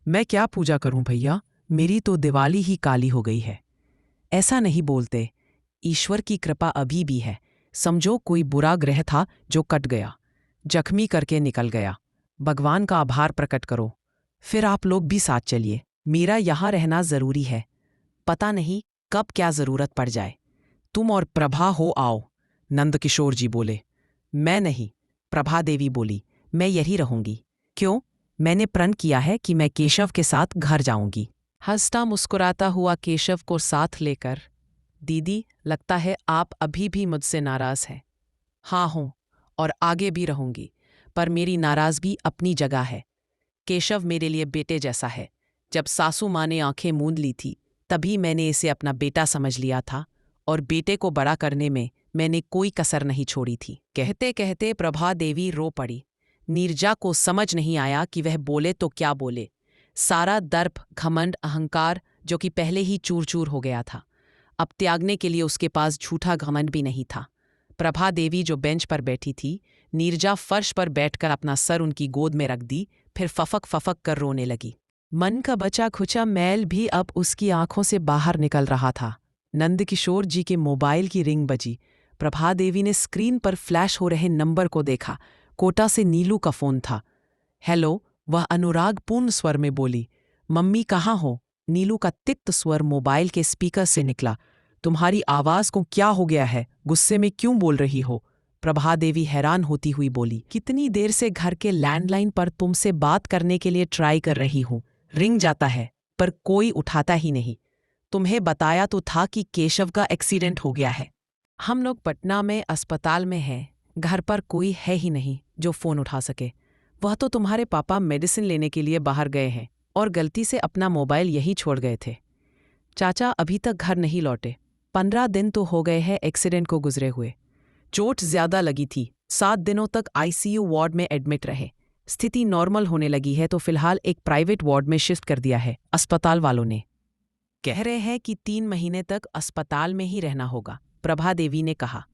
मैं क्या पूजा करूं भैया, मेरी तो दिवाली ही काली हो गई है। ऐसा नहीं बोलते, ईश्वर की कृपा अभी भी है। समझो कोई बुरा ग्रह था जो कट गया, जख्मी करके निकल गया। भगवान का आभार प्रकट करो, फिर आप लोग भी साथ चलिए। मेरा यहाँ रहना जरूरी है, पता नहीं कब क्या जरूरत पड़ जाए। तुम और प्रभा हो आओ, नंदकिशोर जी बोले। मैं नहीं, प्रभा देवी बोली, मैं यही रहूंगी। क्यों? मैंने प्रण किया है कि मैं केशव के साथ घर जाऊंगी। हंसता मुस्कुराता हुआ केशव को साथ लेकर, दीदी, लगता है आप अभी भी मुझसे नाराज हैं। हाँ हूँ, और आगे भी रहूंगी, पर मेरी नाराजगी अपनी जगह है। केशव मेरे लिए बेटे जैसा है। जब सासू माँ ने आंखें मूंद ली थी तभी मैंने इसे अपना बेटा समझ लिया था, और बेटे को बड़ा करने में मैंने कोई कसर नहीं छोड़ी थी। कहते कहते प्रभा देवी रो पड़ी। नीरजा को समझ नहीं आया कि वह बोले तो क्या बोले। सारा दर्प, घमंड, अहंकार जो कि पहले ही चूर चूर हो गया था, अब त्यागने के लिए उसके पास झूठा घमंड भी नहीं था। प्रभा देवी जो बेंच पर बैठी थी, नीरजा फर्श पर बैठकर अपना सर उनकी गोद में रख दी, फिर फफक फफक कर रोने लगी। मन का बचा खुचा मैल भी अब उसकी आंखों से बाहर निकल रहा था। नंदकिशोर जी के मोबाइल की रिंग बजी। प्रभा देवी ने स्क्रीन पर फ्लैश हो रहे नंबर को देखा। कोटा से नीलू का फोन था। हेलो, वह अनुरागपूर्ण स्वर में बोली। मम्मी कहाँ हो? नीलू का तिक्त स्वर मोबाइल के स्पीकर से निकला। तुम्हारी आवाज को क्या हो गया है? गुस्से में क्यों बोल रही हो? प्रभा देवी हैरान होती हुई बोली। कितनी देर से घर के लैंडलाइन पर तुमसे बात करने के लिए ट्राई कर रही हूँ, रिंग जाता है पर कोई उठाता ही नहीं। तुम्हें बताया तो था कि केशव का एक्सीडेंट हो गया है। हम लोग पटना में अस्पताल में हैं, घर पर कोई है ही नहीं जो फ़ोन उठा सके। वह तो तुम्हारे पापा मेडिसिन लेने के लिए बाहर गए हैं और गलती से अपना मोबाइल यहीं छोड़ गए थे। चाचा अभी तक घर नहीं लौटे। 15 दिन तो हो गए हैं एक्सीडेंट को गुजरे हुए। चोट ज्यादा लगी थी। 7 दिनों तक आईसीयू वार्ड में एडमिट रहे। स्थिति नॉर्मल होने लगी है तो फिलहाल एक प्राइवेट वार्ड में शिफ्ट कर दिया है अस्पताल वालों ने। कह रहे हैं कि 3 महीने तक अस्पताल में ही रहना होगा, प्रभा देवी ने कहा।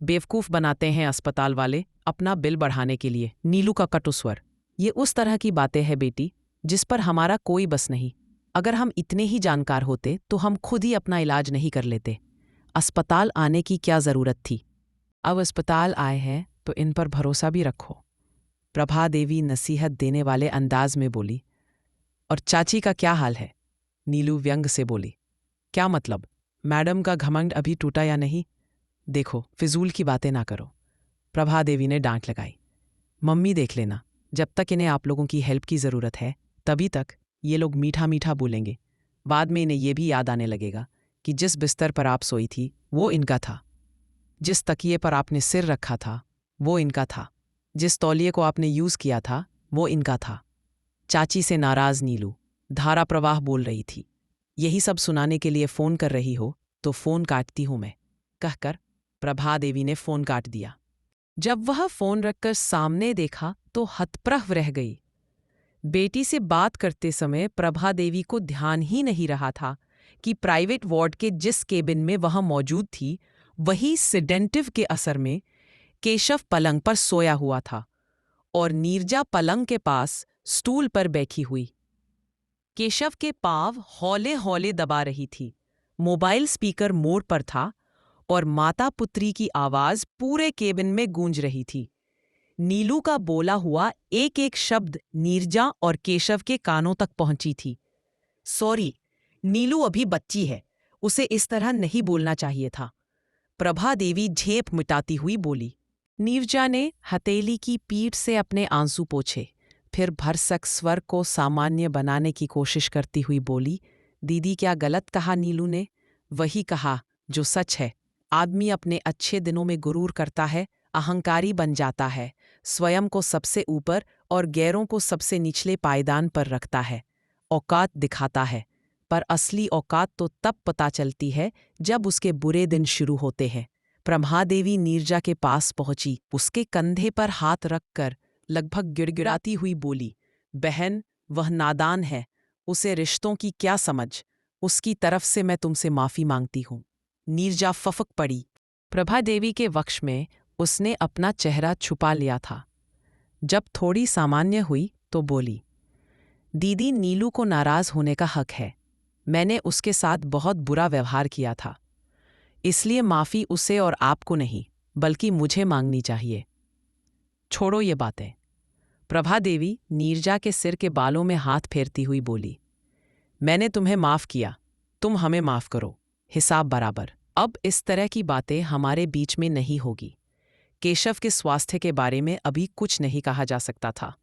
बेवकूफ़ बनाते हैं अस्पताल वाले अपना बिल बढ़ाने के लिए, नीलू का कटु स्वर। ये उस तरह की बातें हैं बेटी जिस पर हमारा कोई बस नहीं। अगर हम इतने ही जानकार होते तो हम खुद ही अपना इलाज नहीं कर लेते। अस्पताल आने की क्या ज़रूरत थी? अब अस्पताल आए हैं तो इन पर भरोसा भी रखो, प्रभा देवी नसीहत देने वाले अंदाज में बोली। और चाची का क्या हाल है? नीलू व्यंग से बोली। क्या मतलब? मैडम का घमंड अभी टूटा या नहीं? देखो, फिजूल की बातें ना करो, प्रभा देवी ने डांट लगाई। मम्मी देख लेना, जब तक इन्हें आप लोगों की हेल्प की ज़रूरत है तभी तक ये लोग मीठा मीठा बोलेंगे। बाद में इन्हें ये भी याद आने लगेगा कि जिस बिस्तर पर आप सोई थी वो इनका था, जिस तकिए पर आपने सिर रखा था वो इनका था, जिस तौलिए को आपने यूज़ किया था वो इनका था। चाची से नाराज़ नीलू धारा प्रवाह बोल रही थी। यही सब सुनाने के लिए फ़ोन कर रही हो तो फ़ोन काटती हूँ मैं, कहकर प्रभा देवी ने फ़ोन काट दिया। जब वह फ़ोन रखकर सामने देखा तो हतप्रभ रह गई। बेटी से बात करते समय प्रभा देवी को ध्यान ही नहीं रहा था कि प्राइवेट वार्ड के जिस केबिन में वह मौजूद थी वही सिडेंटिव के असर में केशव पलंग पर सोया हुआ था और नीरजा पलंग के पास स्टूल पर बैठी हुई। केशव के पांव हौले हौले दबा रही थी। मोबाइल स्पीकर मोड पर था और माता पुत्री की आवाज पूरे केबिन में गूंज रही थी। नीलू का बोला हुआ एक एक शब्द नीरजा और केशव के कानों तक पहुंची थी। सॉरी, नीलू अभी बच्ची है, उसे इस तरह नहीं बोलना चाहिए था, प्रभा देवी झेप मिटाती हुई बोली। नीरजा ने हथेली की पीठ से अपने आंसू पोंछे, फिर भरसक स्वर को सामान्य बनाने की कोशिश करती हुई बोली, दीदी क्या गलत कहा नीलू ने? वही कहा जो सच है। आदमी अपने अच्छे दिनों में गुरूर करता है, अहंकारी बन जाता है, स्वयं को सबसे ऊपर और गैरों को सबसे निचले पायदान पर रखता है, औकात दिखाता है। पर असली औकात तो तब पता चलती है जब उसके बुरे दिन शुरू होते हैं। प्रभादेवी नीरजा के पास पहुंची, उसके कंधे पर हाथ रखकर लगभग गिड़गिड़ाती हुई बोली, बहन वह नादान है, उसे रिश्तों की क्या समझ, उसकी तरफ से मैं तुमसे माफ़ी मांगती हूँ। नीरजा फफक पड़ी। प्रभादेवी के वक्ष में उसने अपना चेहरा छुपा लिया था। जब थोड़ी सामान्य हुई तो बोली, दीदी नीलू को नाराज़ होने का हक है, मैंने उसके साथ बहुत बुरा व्यवहार किया था, इसलिए माफ़ी उसे और आपको नहीं बल्कि मुझे मांगनी चाहिए। छोड़ो ये बातें, प्रभा देवी नीरजा के सिर के बालों में हाथ फेरती हुई बोली, मैंने तुम्हें माफ़ किया, तुम हमें माफ़ करो, हिसाब बराबर। अब इस तरह की बातें हमारे बीच में नहीं होगी। केशव के स्वास्थ्य के बारे में अभी कुछ नहीं कहा जा सकता था।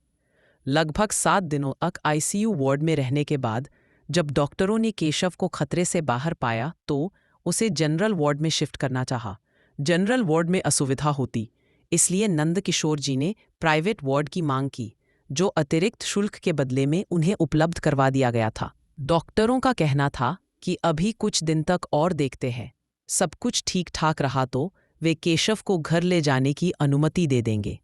लगभग 7 दिनों तक आईसीयू वार्ड में रहने के बाद जब डॉक्टरों ने केशव को खतरे से बाहर पाया तो उसे जनरल वार्ड में शिफ्ट करना चाहा। जनरल वार्ड में असुविधा होती, इसलिए नंद किशोर जी ने प्राइवेट वार्ड की मांग की, जो अतिरिक्त शुल्क के बदले में उन्हें उपलब्ध करवा दिया गया था। डॉक्टरों का कहना था कि अभी कुछ दिन तक और देखते हैं, सब कुछ ठीक ठाक रहा तो वे केशव को घर ले जाने की अनुमति दे देंगे,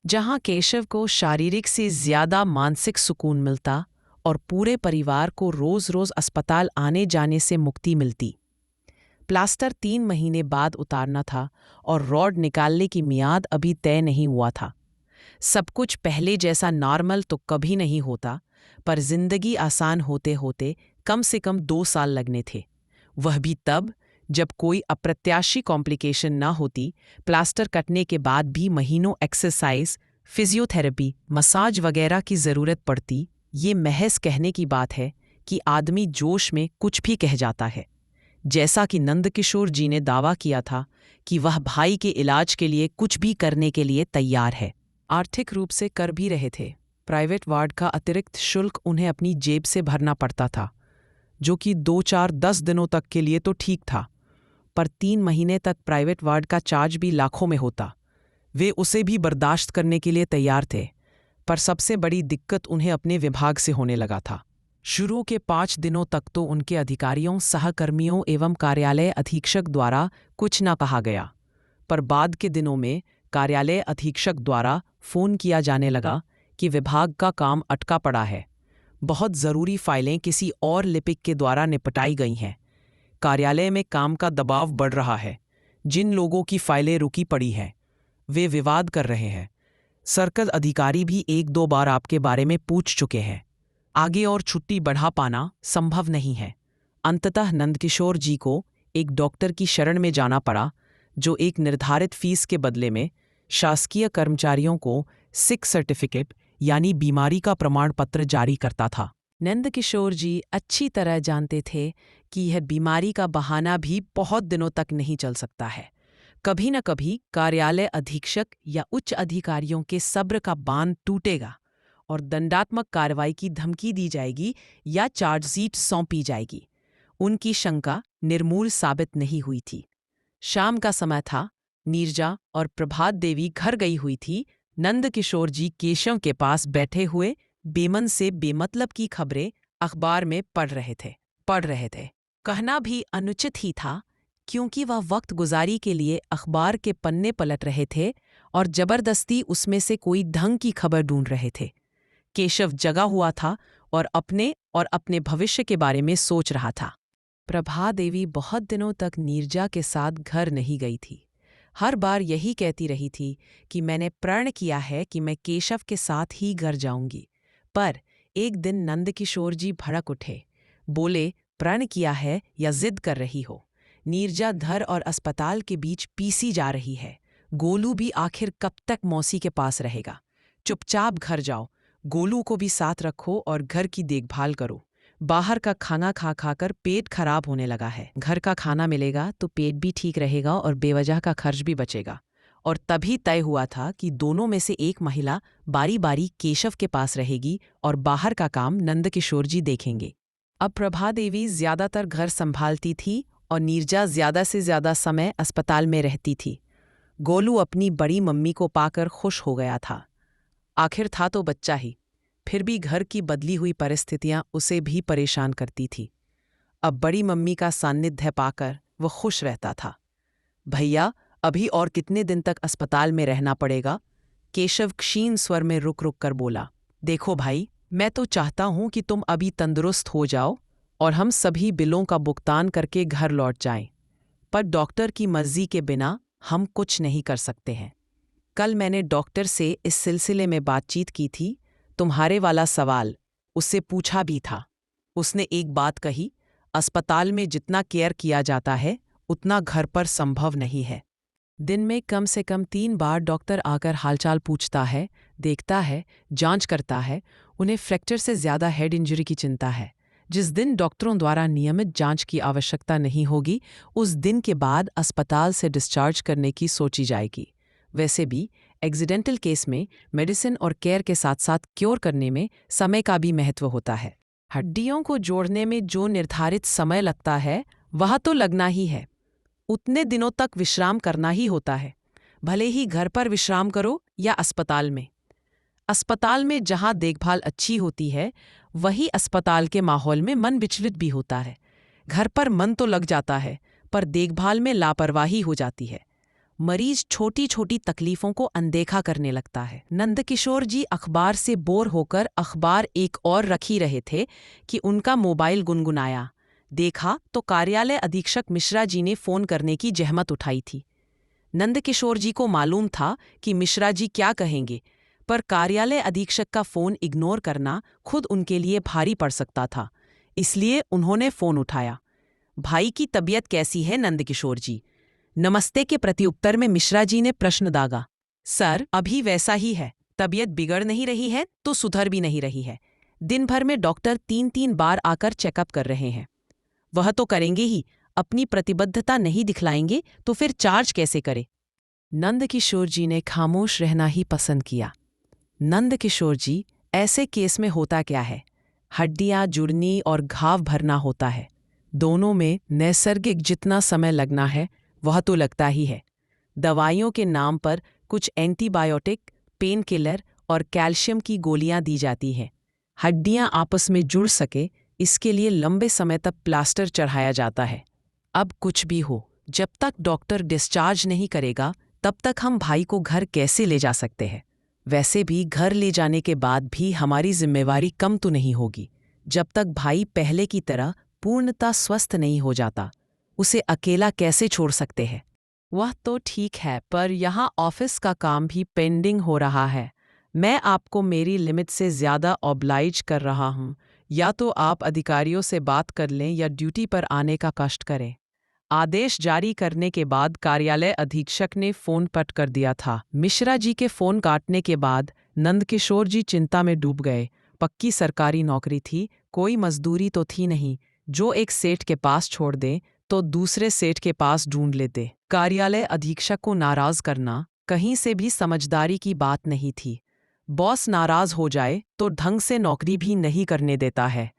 जहां केशव को शारीरिक से ज्यादा मानसिक सुकून मिलता और पूरे परिवार को रोज रोज अस्पताल आने जाने से मुक्ति मिलती। प्लास्टर 3 महीने बाद उतारना था और रॉड निकालने की मियाद अभी तय नहीं हुआ था। सब कुछ पहले जैसा नॉर्मल तो कभी नहीं होता, पर जिंदगी आसान होते होते कम से कम 2 साल लगने थे, वह भी तब जब कोई अप्रत्याशी कॉम्प्लिकेशन ना होती। प्लास्टर कटने के बाद भी महीनों एक्सरसाइज, फिजियोथेरेपी, मसाज वगैरह की ज़रूरत पड़ती। ये महज कहने की बात है कि आदमी जोश में कुछ भी कह जाता है, जैसा कि नंदकिशोर जी ने दावा किया था कि वह भाई के इलाज के लिए कुछ भी करने के लिए तैयार है। आर्थिक रूप से कर भी रहे थे। प्राइवेट वार्ड का अतिरिक्त शुल्क उन्हें अपनी जेब से भरना पड़ता था, जो कि 2, 4, 10 दिनों तक के लिए तो ठीक था, पर 3 महीने तक प्राइवेट वार्ड का चार्ज भी लाखों में होता, वे उसे भी बर्दाश्त करने के लिए तैयार थे, पर सबसे बड़ी दिक्कत उन्हें अपने विभाग से होने लगा था। शुरू के 5 दिनों तक तो उनके अधिकारियों, सहकर्मियों एवं कार्यालय अधीक्षक द्वारा कुछ न कहा गया, पर बाद के दिनों में कार्यालय अधीक्षक द्वारा फोन किया जाने लगा कि विभाग का काम अटका पड़ा है, बहुत ज़रूरी फाइलें किसी और लिपिक के द्वारा निपटाई गई हैं, कार्यालय में काम का दबाव बढ़ रहा है, जिन लोगों की फाइलें रुकी पड़ी हैं वे विवाद कर रहे हैं, सर्कल अधिकारी भी 1-2 बार आपके बारे में पूछ चुके हैं, आगे और छुट्टी बढ़ा पाना संभव नहीं है। अंततः नंदकिशोर जी को एक डॉक्टर की शरण में जाना पड़ा, जो एक निर्धारित फीस के बदले में शासकीय कर्मचारियों को सिक सर्टिफिकेट यानी बीमारी का प्रमाण पत्र जारी करता था। नंदकिशोर जी अच्छी तरह जानते थे कि यह बीमारी का बहाना भी बहुत दिनों तक नहीं चल सकता है। कभी न कभी कार्यालय अधीक्षक या उच्च अधिकारियों के सब्र का बांध टूटेगा और दंडात्मक कार्रवाई की धमकी दी जाएगी या चार्जशीट सौंपी जाएगी। उनकी शंका निर्मूल साबित नहीं हुई थी। शाम का समय था, नीरजा और प्रभात देवी घर गई हुई थी। नंदकिशोर जी केशव के पास बैठे हुए बेमन से बेमतलब की खबरें अखबार में पढ़ रहे थे। कहना भी अनुचित ही था, क्योंकि वह वक्त गुजारी के लिए अखबार के पन्ने पलट रहे थे और जबरदस्ती उसमें से कोई ढंग की खबर ढूंढ रहे थे। केशव जगा हुआ था और अपने भविष्य के बारे में सोच रहा था। प्रभा देवी बहुत दिनों तक नीरजा के साथ घर नहीं गई थी। हर बार यही कहती रही थी कि मैंने प्रण किया है कि मैं केशव के साथ ही घर जाऊंगी। पर एक दिन नंदकिशोर जी भड़क उठे, बोले, प्रण किया है या जिद कर रही हो? नीरजा घर और अस्पताल के बीच पीसी जा रही है। गोलू भी आखिर कब तक मौसी के पास रहेगा? चुपचाप घर जाओ, गोलू को भी साथ रखो और घर की देखभाल करो। बाहर का खाना खा खाकर पेट खराब होने लगा है। घर का खाना मिलेगा तो पेट भी ठीक रहेगा और बेवजह का खर्च भी बचेगा। और तभी तय हुआ था कि दोनों में से एक महिला बारी बारी केशव के पास रहेगी और बाहर का काम नंदकिशोर जी देखेंगे। अब प्रभा देवी ज्यादातर घर संभालती थी और नीरजा ज्यादा से ज्यादा समय अस्पताल में रहती थी। गोलू अपनी बड़ी मम्मी को पाकर खुश हो गया था। आखिर था तो बच्चा ही, फिर भी घर की बदली हुई परिस्थितियां उसे भी परेशान करती थी। अब बड़ी मम्मी का सान्निध्य पाकर वह खुश रहता था। भैया, अभी और कितने दिन तक अस्पताल में रहना पड़ेगा? केशव क्षीण स्वर में रुक रुक कर बोला। देखो भाई, मैं तो चाहता हूं कि तुम अभी तंदुरुस्त हो जाओ और हम सभी बिलों का भुगतान करके घर लौट जाएं। पर डॉक्टर की मर्जी के बिना हम कुछ नहीं कर सकते हैं। कल मैंने डॉक्टर से इस सिलसिले में बातचीत की थी, तुम्हारे वाला सवाल उससे पूछा भी था। उसने एक बात कही, अस्पताल में जितना केयर किया जाता है उतना घर पर संभव नहीं है। दिन में कम से कम 3 बार डॉक्टर आकर हालचाल पूछता है, देखता है, जांच करता है। उन्हें फ्रैक्चर से ज़्यादा हेड इंजरी की चिंता है। जिस दिन डॉक्टरों द्वारा नियमित जांच की आवश्यकता नहीं होगी, उस दिन के बाद अस्पताल से डिस्चार्ज करने की सोची जाएगी। वैसे भी एक्सीडेंटल केस में मेडिसिन और केयर के साथ साथ क्योर करने में समय का भी महत्व होता है। हड्डियों को जोड़ने में जो निर्धारित समय लगता है वह तो लगना ही है। उतने दिनों तक विश्राम करना ही होता है, भले ही घर पर विश्राम करो या अस्पताल में। अस्पताल में जहां देखभाल अच्छी होती है, वही अस्पताल के माहौल में मन विचलित भी होता है। घर पर मन तो लग जाता है, पर देखभाल में लापरवाही हो जाती है। मरीज छोटी छोटी तकलीफों को अनदेखा करने लगता है। नंदकिशोर जी अखबार से बोर होकर अखबार एक और रखी रहे थे कि उनका मोबाइल गुनगुनाया। देखा तो कार्यालय अधीक्षक मिश्रा जी ने फोन करने की जहमत उठाई थी। नंदकिशोर जी को मालूम था कि मिश्रा जी क्या कहेंगे, पर कार्यालय अधीक्षक का फोन इग्नोर करना खुद उनके लिए भारी पड़ सकता था। इसलिए उन्होंने फोन उठाया। भाई की तबीयत कैसी है नंदकिशोर जी? नमस्ते के प्रत्युत्तर में मिश्रा जी ने प्रश्न दागा। सर, अभी वैसा ही है। तबीयत बिगड़ नहीं रही है तो सुधर भी नहीं रही है। दिन भर में डॉक्टर 3-3 बार आकर चेकअप कर रहे हैं। वह तो करेंगे ही, अपनी प्रतिबद्धता नहीं दिखलाएंगे तो फिर चार्ज कैसे करे? नंदकिशोर जी ने खामोश रहना ही पसंद किया। नंदकिशोर जी, ऐसे केस में होता क्या है? हड्डियां जुड़नी और घाव भरना होता है। दोनों में नैसर्गिक जितना समय लगना है वह तो लगता ही है। दवाइयों के नाम पर कुछ एंटीबायोटिक, पेन किलर और कैल्शियम की गोलियां दी जाती हैं। हड्डियां आपस में जुड़ सके इसके लिए लंबे समय तक प्लास्टर चढ़ाया जाता है। अब कुछ भी हो, जब तक डॉक्टर डिस्चार्ज नहीं करेगा तब तक हम भाई को घर कैसे ले जा सकते हैं? वैसे भी घर ले जाने के बाद भी हमारी जिम्मेवारी कम तो नहीं होगी। जब तक भाई पहले की तरह पूर्णतः स्वस्थ नहीं हो जाता, उसे अकेला कैसे छोड़ सकते हैं? वह तो ठीक है, पर यहाँ ऑफिस का काम भी पेंडिंग हो रहा है। मैं आपको मेरी लिमिट से ज़्यादा ऑब्लाइज कर रहा हूँ। या तो आप अधिकारियों से बात कर लें या ड्यूटी पर आने का कष्ट करें। आदेश जारी करने के बाद कार्यालय अधीक्षक ने फ़ोन कट कर दिया था। मिश्रा जी के फ़ोन काटने के बाद नंदकिशोर जी चिंता में डूब गए। पक्की सरकारी नौकरी थी, कोई मजदूरी तो थी नहीं। जो एक सेठ के पास छोड़ दे तो दूसरे सेठ के पास ढूंढ लेते। कार्यालय अधीक्षक को नाराज करना कहीं से भी समझदारी की बात नहीं थी। बॉस नाराज हो जाए तो ढंग से नौकरी भी नहीं करने देता है।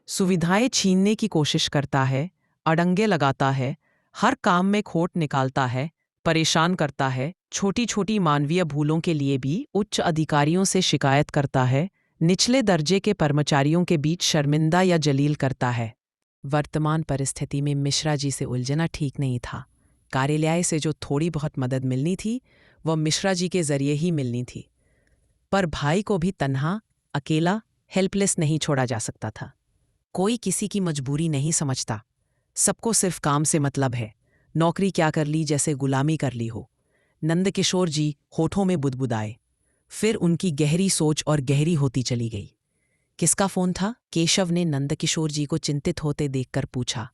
सुविधाएं छीनने की कोशिश करता है, अड़ंगे लगाता है, हर काम में खोट निकालता है, परेशान करता है। छोटी छोटी मानवीय भूलों के लिए भी उच्च अधिकारियों से शिकायत करता है। निचले दर्जे के कर्मचारियों के बीच शर्मिंदा या जलील करता है। वर्तमान परिस्थिति में मिश्रा जी से उलझना ठीक नहीं था। कार्यालय से जो थोड़ी बहुत मदद मिलनी थी वह मिश्रा जी के जरिए ही मिलनी थी। पर भाई को भी तन्हा, अकेला, हेल्पलेस नहीं छोड़ा जा सकता था। कोई किसी की मजबूरी नहीं समझता। सबको सिर्फ काम से मतलब है। नौकरी क्या कर ली जैसे गुलामी कर ली हो। नंदकिशोर जी होठों में बुदबुदाए। फिर उनकी गहरी सोच और गहरी होती चली गई। किसका फोन था? केशव ने नंदकिशोर जी को चिंतित होते देखकर पूछा।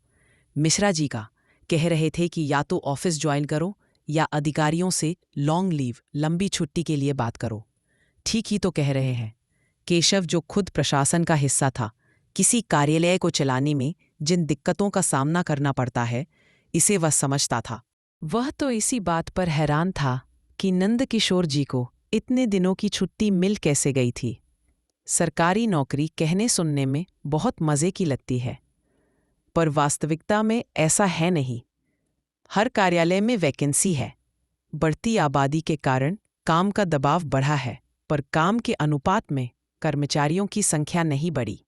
मिश्रा जी का। कह रहे थे कि या तो ऑफिस ज्वाइन करो या अधिकारियों से लॉन्ग लीव, लंबी छुट्टी के लिए बात करो। ठीक ही तो कह रहे हैं। केशव, जो खुद प्रशासन का हिस्सा था, किसी कार्यालय को चलाने में जिन दिक्कतों का सामना करना पड़ता है, इसे वह समझता था। वह तो इसी बात पर हैरान था कि नंदकिशोर जी को इतने दिनों की छुट्टी मिल कैसे गई थी। सरकारी नौकरी कहने सुनने में बहुत मज़े की लगती है, पर वास्तविकता में ऐसा है नहीं। हर कार्यालय में वैकेंसी है। बढ़ती आबादी के कारण काम का दबाव बढ़ा है, पर काम के अनुपात में कर्मचारियों की संख्या नहीं बढ़ी।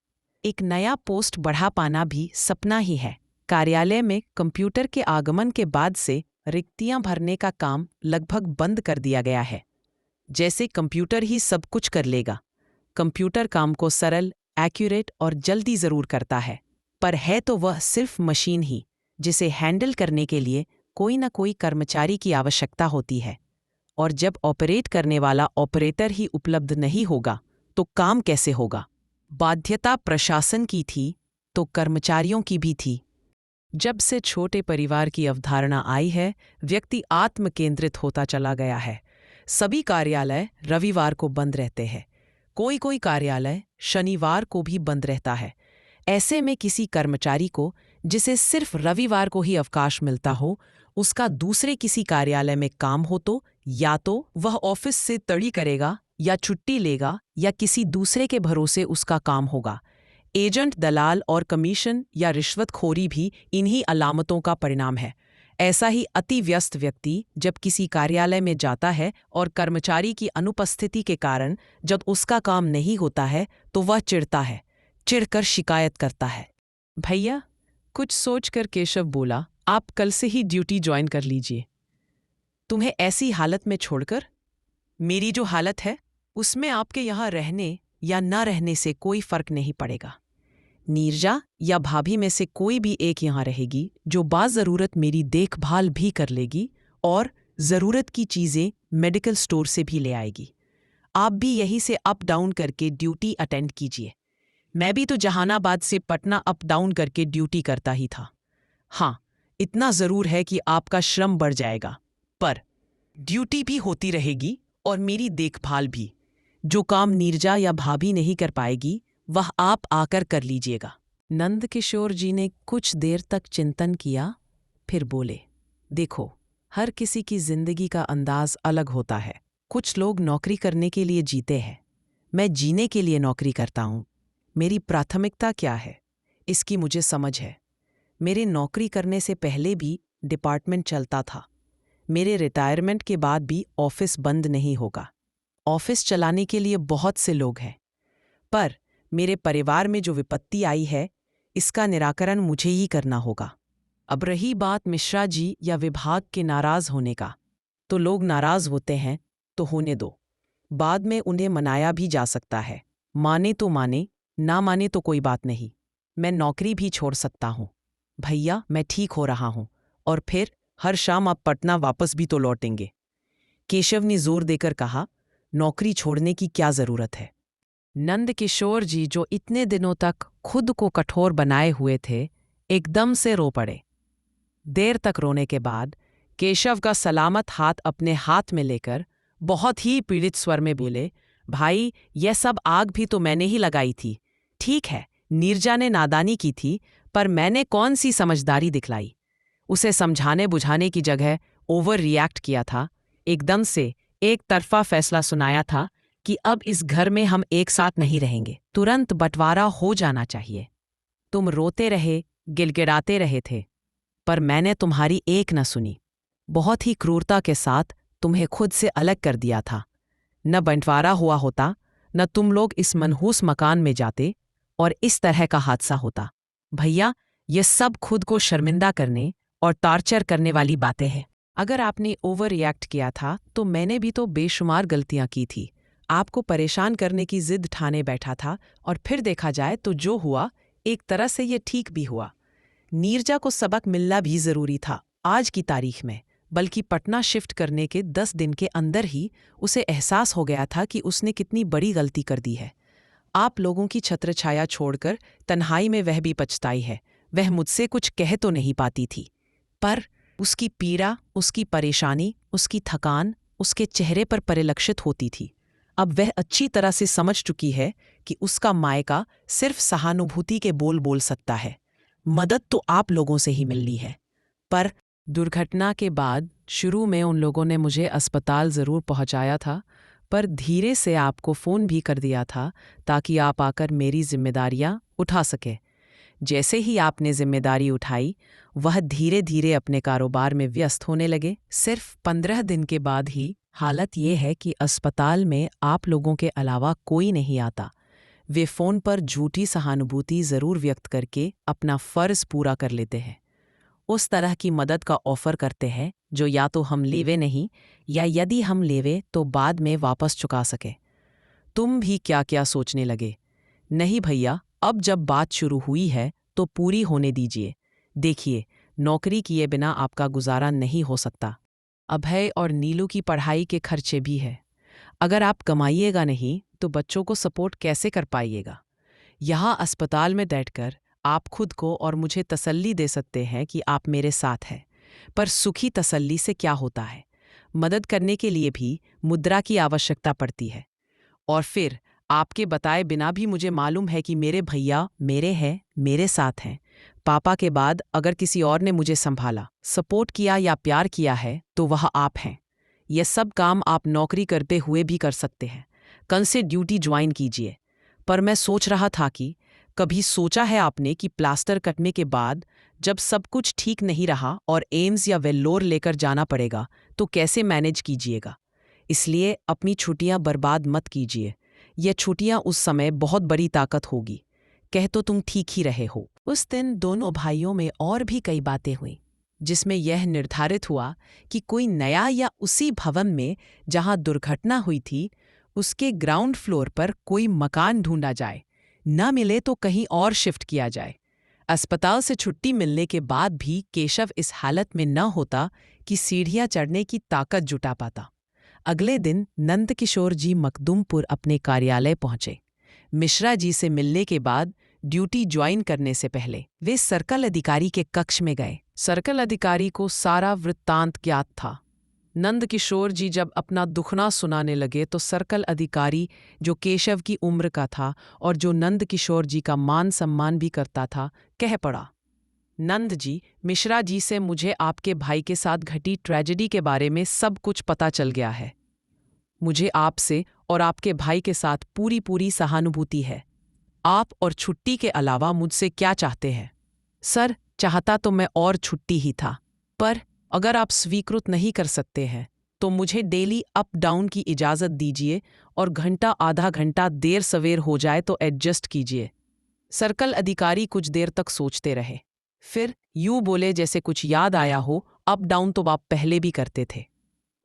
एक नया पोस्ट बढ़ा पाना भी सपना ही है। कार्यालय में कंप्यूटर के आगमन के बाद से रिक्तियां भरने का काम लगभग बंद कर दिया गया है। जैसे कंप्यूटर ही सब कुछ कर लेगा। कंप्यूटर काम को सरल, एक्यूरेट और जल्दी ज़रूर करता है, पर है तो वह सिर्फ मशीन ही, जिसे हैंडल करने के लिए कोई न कोई कर्मचारी की आवश्यकता होती है। और जब ऑपरेट करने वाला ऑपरेटर ही उपलब्ध नहीं होगा तो काम कैसे होगा? बाध्यता प्रशासन की थी तो कर्मचारियों की भी थी। जब से छोटे परिवार की अवधारणा आई है, व्यक्ति आत्म केंद्रित होता चला गया है। सभी कार्यालय रविवार को बंद रहते हैं। कोई कार्यालय शनिवार को भी बंद रहता है। ऐसे में किसी कर्मचारी को, जिसे सिर्फ रविवार को ही अवकाश मिलता हो, उसका दूसरे किसी कार्यालय में काम हो तो या तो वह ऑफिस से तड़ी करेगा या छुट्टी लेगा या किसी दूसरे के भरोसे उसका काम होगा। एजेंट, दलाल और कमीशन या रिश्वतखोरी भी इन्हीं अलामतों का परिणाम है। ऐसा ही अति व्यस्त व्यक्ति जब किसी कार्यालय में जाता है और कर्मचारी की अनुपस्थिति के कारण जब उसका काम नहीं होता है तो वह चिढ़ता है, चिढ़कर शिकायत करता है। भैया, कुछ सोचकर केशव बोला, आप कल से ही ड्यूटी ज्वाइन कर लीजिए। तुम्हें ऐसी हालत में छोड़कर? मेरी जो हालत है उसमें आपके यहाँ रहने या न रहने से कोई फर्क नहीं पड़ेगा। नीरजा या भाभी में से कोई भी एक यहाँ रहेगी जो बाज़रूरत मेरी देखभाल भी कर लेगी और ज़रूरत की चीज़ें मेडिकल स्टोर से भी ले आएगी। आप भी यहीं से अप डाउन करके ड्यूटी अटेंड कीजिए। मैं भी तो जहानाबाद से पटना अप डाउन करके ड्यूटी करता ही था। हाँ, इतना ज़रूर है कि आपका श्रम बढ़ जाएगा, पर ड्यूटी भी होती रहेगी और मेरी देखभाल भी। जो काम नीरजा या भाभी नहीं कर पाएगी वह आप आकर कर लीजिएगा। नंदकिशोर जी ने कुछ देर तक चिंतन किया, फिर बोले, देखो, हर किसी की जिंदगी का अंदाज अलग होता है। कुछ लोग नौकरी करने के लिए जीते हैं। मैं जीने के लिए नौकरी करता हूँ। मेरी प्राथमिकता क्या है इसकी मुझे समझ है। मेरे नौकरी करने से पहले भी डिपार्टमेंट चलता था। मेरे रिटायरमेंट के बाद भी ऑफिस बंद नहीं होगा। ऑफिस चलाने के लिए बहुत से लोग हैं, पर मेरे परिवार में जो विपत्ति आई है, इसका निराकरण मुझे ही करना होगा। अब रही बात मिश्रा जी या विभाग के नाराज होने का, तो लोग नाराज होते हैं तो होने दो, बाद में उन्हें मनाया भी जा सकता है। माने तो माने, ना माने तो कोई बात नहीं। मैं नौकरी भी छोड़ सकता हूँ। भैया, मैं ठीक हो रहा हूँ, और फिर हर शाम आप पटना वापस भी तो लौटेंगे। केशव ने जोर देकर कहा, नौकरी छोड़ने की क्या जरूरत है? नंद किशोर जी, जो इतने दिनों तक खुद को कठोर बनाए हुए थे, एकदम से रो पड़े। देर तक रोने के बाद केशव का सलामत हाथ अपने हाथ में लेकर बहुत ही पीड़ित स्वर में बोले, भाई, यह सब आग भी तो मैंने ही लगाई थी। ठीक है, नीरजा ने नादानी की थी, पर मैंने कौन सी समझदारी दिखलाई? उसे समझाने बुझाने की जगह ओवर रिएक्ट किया था। एकदम से एक तरफा फैसला सुनाया था कि अब इस घर में हम एक साथ नहीं रहेंगे, तुरंत बंटवारा हो जाना चाहिए। तुम रोते रहे, गिड़गिड़ाते रहे थे, पर मैंने तुम्हारी एक न सुनी। बहुत ही क्रूरता के साथ तुम्हें खुद से अलग कर दिया था। न बंटवारा हुआ होता, न तुम लोग इस मनहूस मकान में जाते, और इस तरह का हादसा होता। भैया, ये सब खुद को शर्मिंदा करने और टॉर्चर करने वाली बातें हैं। अगर आपने ओवर रिएक्ट किया था, तो मैंने भी तो बेशुमार गलतियां की थी। आपको परेशान करने की जिद ठाने बैठा था, और फिर देखा जाए तो जो हुआ, एक तरह से ये ठीक भी हुआ। नीरजा को सबक मिलना भी जरूरी था आज की तारीख में, बल्कि पटना शिफ्ट करने के 10 दिन के अंदर ही उसे एहसास हो गया था कि उसने कितनी बड़ी गलती कर दी है। आप लोगों की छत्रछाया छोड़कर तन्हाई में वह भी पछताई है। वह मुझसे कुछ कह तो नहीं पाती थी, पर उसकी पीड़ा, उसकी परेशानी, उसकी थकान उसके चेहरे पर परिलक्षित होती थी। अब वह अच्छी तरह से समझ चुकी है कि उसका मायका सिर्फ सहानुभूति के बोल बोल सकता है। मदद तो आप लोगों से ही मिलनी है। पर दुर्घटना के बाद शुरू में उन लोगों ने मुझे अस्पताल ज़रूर पहुंचाया था, पर धीरे से आपको फ़ोन भी कर दिया था ताकि आप आकर मेरी जिम्मेदारियां उठा सके। जैसे ही आपने जिम्मेदारी उठाई, वह धीरे धीरे अपने कारोबार में व्यस्त होने लगे। सिर्फ 15 दिन के बाद ही हालत ये है कि अस्पताल में आप लोगों के अलावा कोई नहीं आता। वे फ़ोन पर झूठी सहानुभूति ज़रूर व्यक्त करके अपना फ़र्ज़ पूरा कर लेते हैं। उस तरह की मदद का ऑफ़र करते हैं जो या तो हम लेवे नहीं, या यदि हम लेवे तो बाद में वापस चुका सके। तुम भी क्या क्या सोचने लगे? नहीं भैया, अब जब बात शुरू हुई है तो पूरी होने दीजिए। देखिए, नौकरी किए बिना आपका गुजारा नहीं हो सकता। अभय और नीलू की पढ़ाई के खर्चे भी है। अगर आप कमाइएगा नहीं तो बच्चों को सपोर्ट कैसे कर पाइएगा? यहाँ अस्पताल में बैठकर आप खुद को और मुझे तसल्ली दे सकते हैं कि आप मेरे साथ हैं, पर सुखी तसल्ली से क्या होता है? मदद करने के लिए भी मुद्रा की आवश्यकता पड़ती है। और फिर आपके बताए बिना भी मुझे मालूम है कि मेरे भैया मेरे हैं, मेरे साथ हैं। पापा के बाद अगर किसी और ने मुझे संभाला, सपोर्ट किया या प्यार किया है तो वह आप हैं। यह सब काम आप नौकरी करते हुए भी कर सकते हैं। कल से ड्यूटी ज्वाइन कीजिए। पर मैं सोच रहा था कि कभी सोचा है आपने कि प्लास्टर कटने के बाद जब सब कुछ ठीक नहीं रहा और एम्स या वेल्लोर लेकर जाना पड़ेगा तो कैसे मैनेज कीजिएगा? इसलिए अपनी छुट्टियां बर्बाद मत कीजिए। यह छुट्टियां उस समय बहुत बड़ी ताकत होगी। कह तो तुम ठीक ही रहे हो। उस दिन दोनों भाइयों में और भी कई बातें हुईं, जिसमें यह निर्धारित हुआ कि कोई नया या उसी भवन में जहां दुर्घटना हुई थी उसके ग्राउंड फ्लोर पर कोई मकान ढूंढा जाए। न मिले तो कहीं और शिफ्ट किया जाए। अस्पताल से छुट्टी मिलने के बाद भी केशव इस हालत में न होता कि सीढ़ियां चढ़ने की ताकत जुटा पाता। अगले दिन नंदकिशोर जी मखदूमपुर अपने कार्यालय पहुंचे। मिश्रा जी से मिलने के बाद ड्यूटी ज्वाइन करने से पहले वे सर्कल अधिकारी के कक्ष में गए। सर्कल अधिकारी को सारा वृत्तांत ज्ञात था। नंदकिशोर जी जब अपना दुखना सुनाने लगे तो सर्कल अधिकारी, जो केशव की उम्र का था और जो नंदकिशोर जी का मान सम्मान भी करता था, कह पड़ा, नंद जी, मिश्रा जी से मुझे आपके भाई के साथ घटी ट्रेजेडी के बारे में सब कुछ पता चल गया है। मुझे आपसे और आपके भाई के साथ पूरी पूरी सहानुभूति है। आप और छुट्टी के अलावा मुझसे क्या चाहते हैं? सर, चाहता तो मैं और छुट्टी ही था, पर अगर आप स्वीकृत नहीं कर सकते हैं तो मुझे डेली अप डाउन की इजाज़त दीजिए और घंटा आधा घंटा देर सवेर हो जाए तो एडजस्ट कीजिए। सर्कल अधिकारी कुछ देर तक सोचते रहे। फिर यूं बोले जैसे कुछ याद आया हो, अप डाउन तो आप पहले भी करते थे।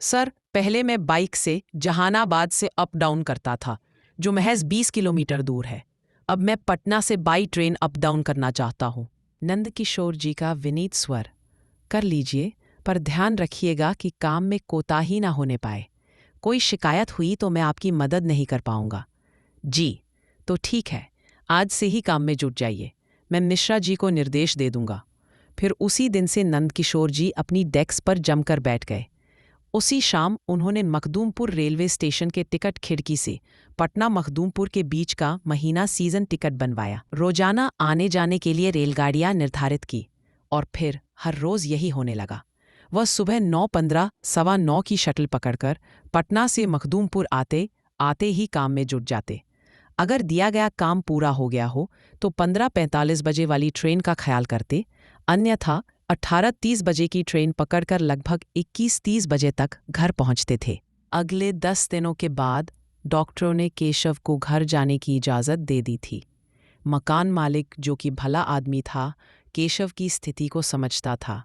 सर, पहले मैं बाइक से जहानाबाद से अप डाउन करता था, जो महज 20 किलोमीटर दूर है। अब मैं पटना से बाई ट्रेन अप डाउन करना चाहता हूँ। नंदकिशोर जी का विनीत स्वर। कर लीजिए, पर ध्यान रखिएगा कि काम में कोताही ना होने पाए। कोई शिकायत हुई तो मैं आपकी मदद नहीं कर पाऊंगा। जी, तो ठीक है, आज से ही काम में जुट जाइए। मैं मिश्रा जी को निर्देश दे दूंगा। फिर उसी दिन से नंदकिशोर जी अपनी डेस्क पर जमकर बैठ गए। उसी शाम उन्होंने मखदूमपुर रेलवे स्टेशन के टिकट खिड़की से पटना मखदूमपुर के बीच का महीना सीजन टिकट बनवाया। रोजाना आने जाने के लिए रेलगाड़ियां निर्धारित की और फिर हर रोज यही होने लगा। वह सुबह 9:15 सवा 9 की शटल पकड़कर पटना से मखदूमपुर आते आते ही काम में जुट जाते। अगर दिया गया काम पूरा हो गया हो तो 15:45 बजे वाली ट्रेन का ख्याल करते, अन्यथा 18:30 बजे की ट्रेन पकड़कर लगभग 21:30 बजे तक घर पहुंचते थे। अगले 10 दिनों के बाद डॉक्टरों ने केशव को घर जाने की इजाज़त दे दी थी। मकान मालिक, जो कि भला आदमी था, केशव की स्थिति को समझता था।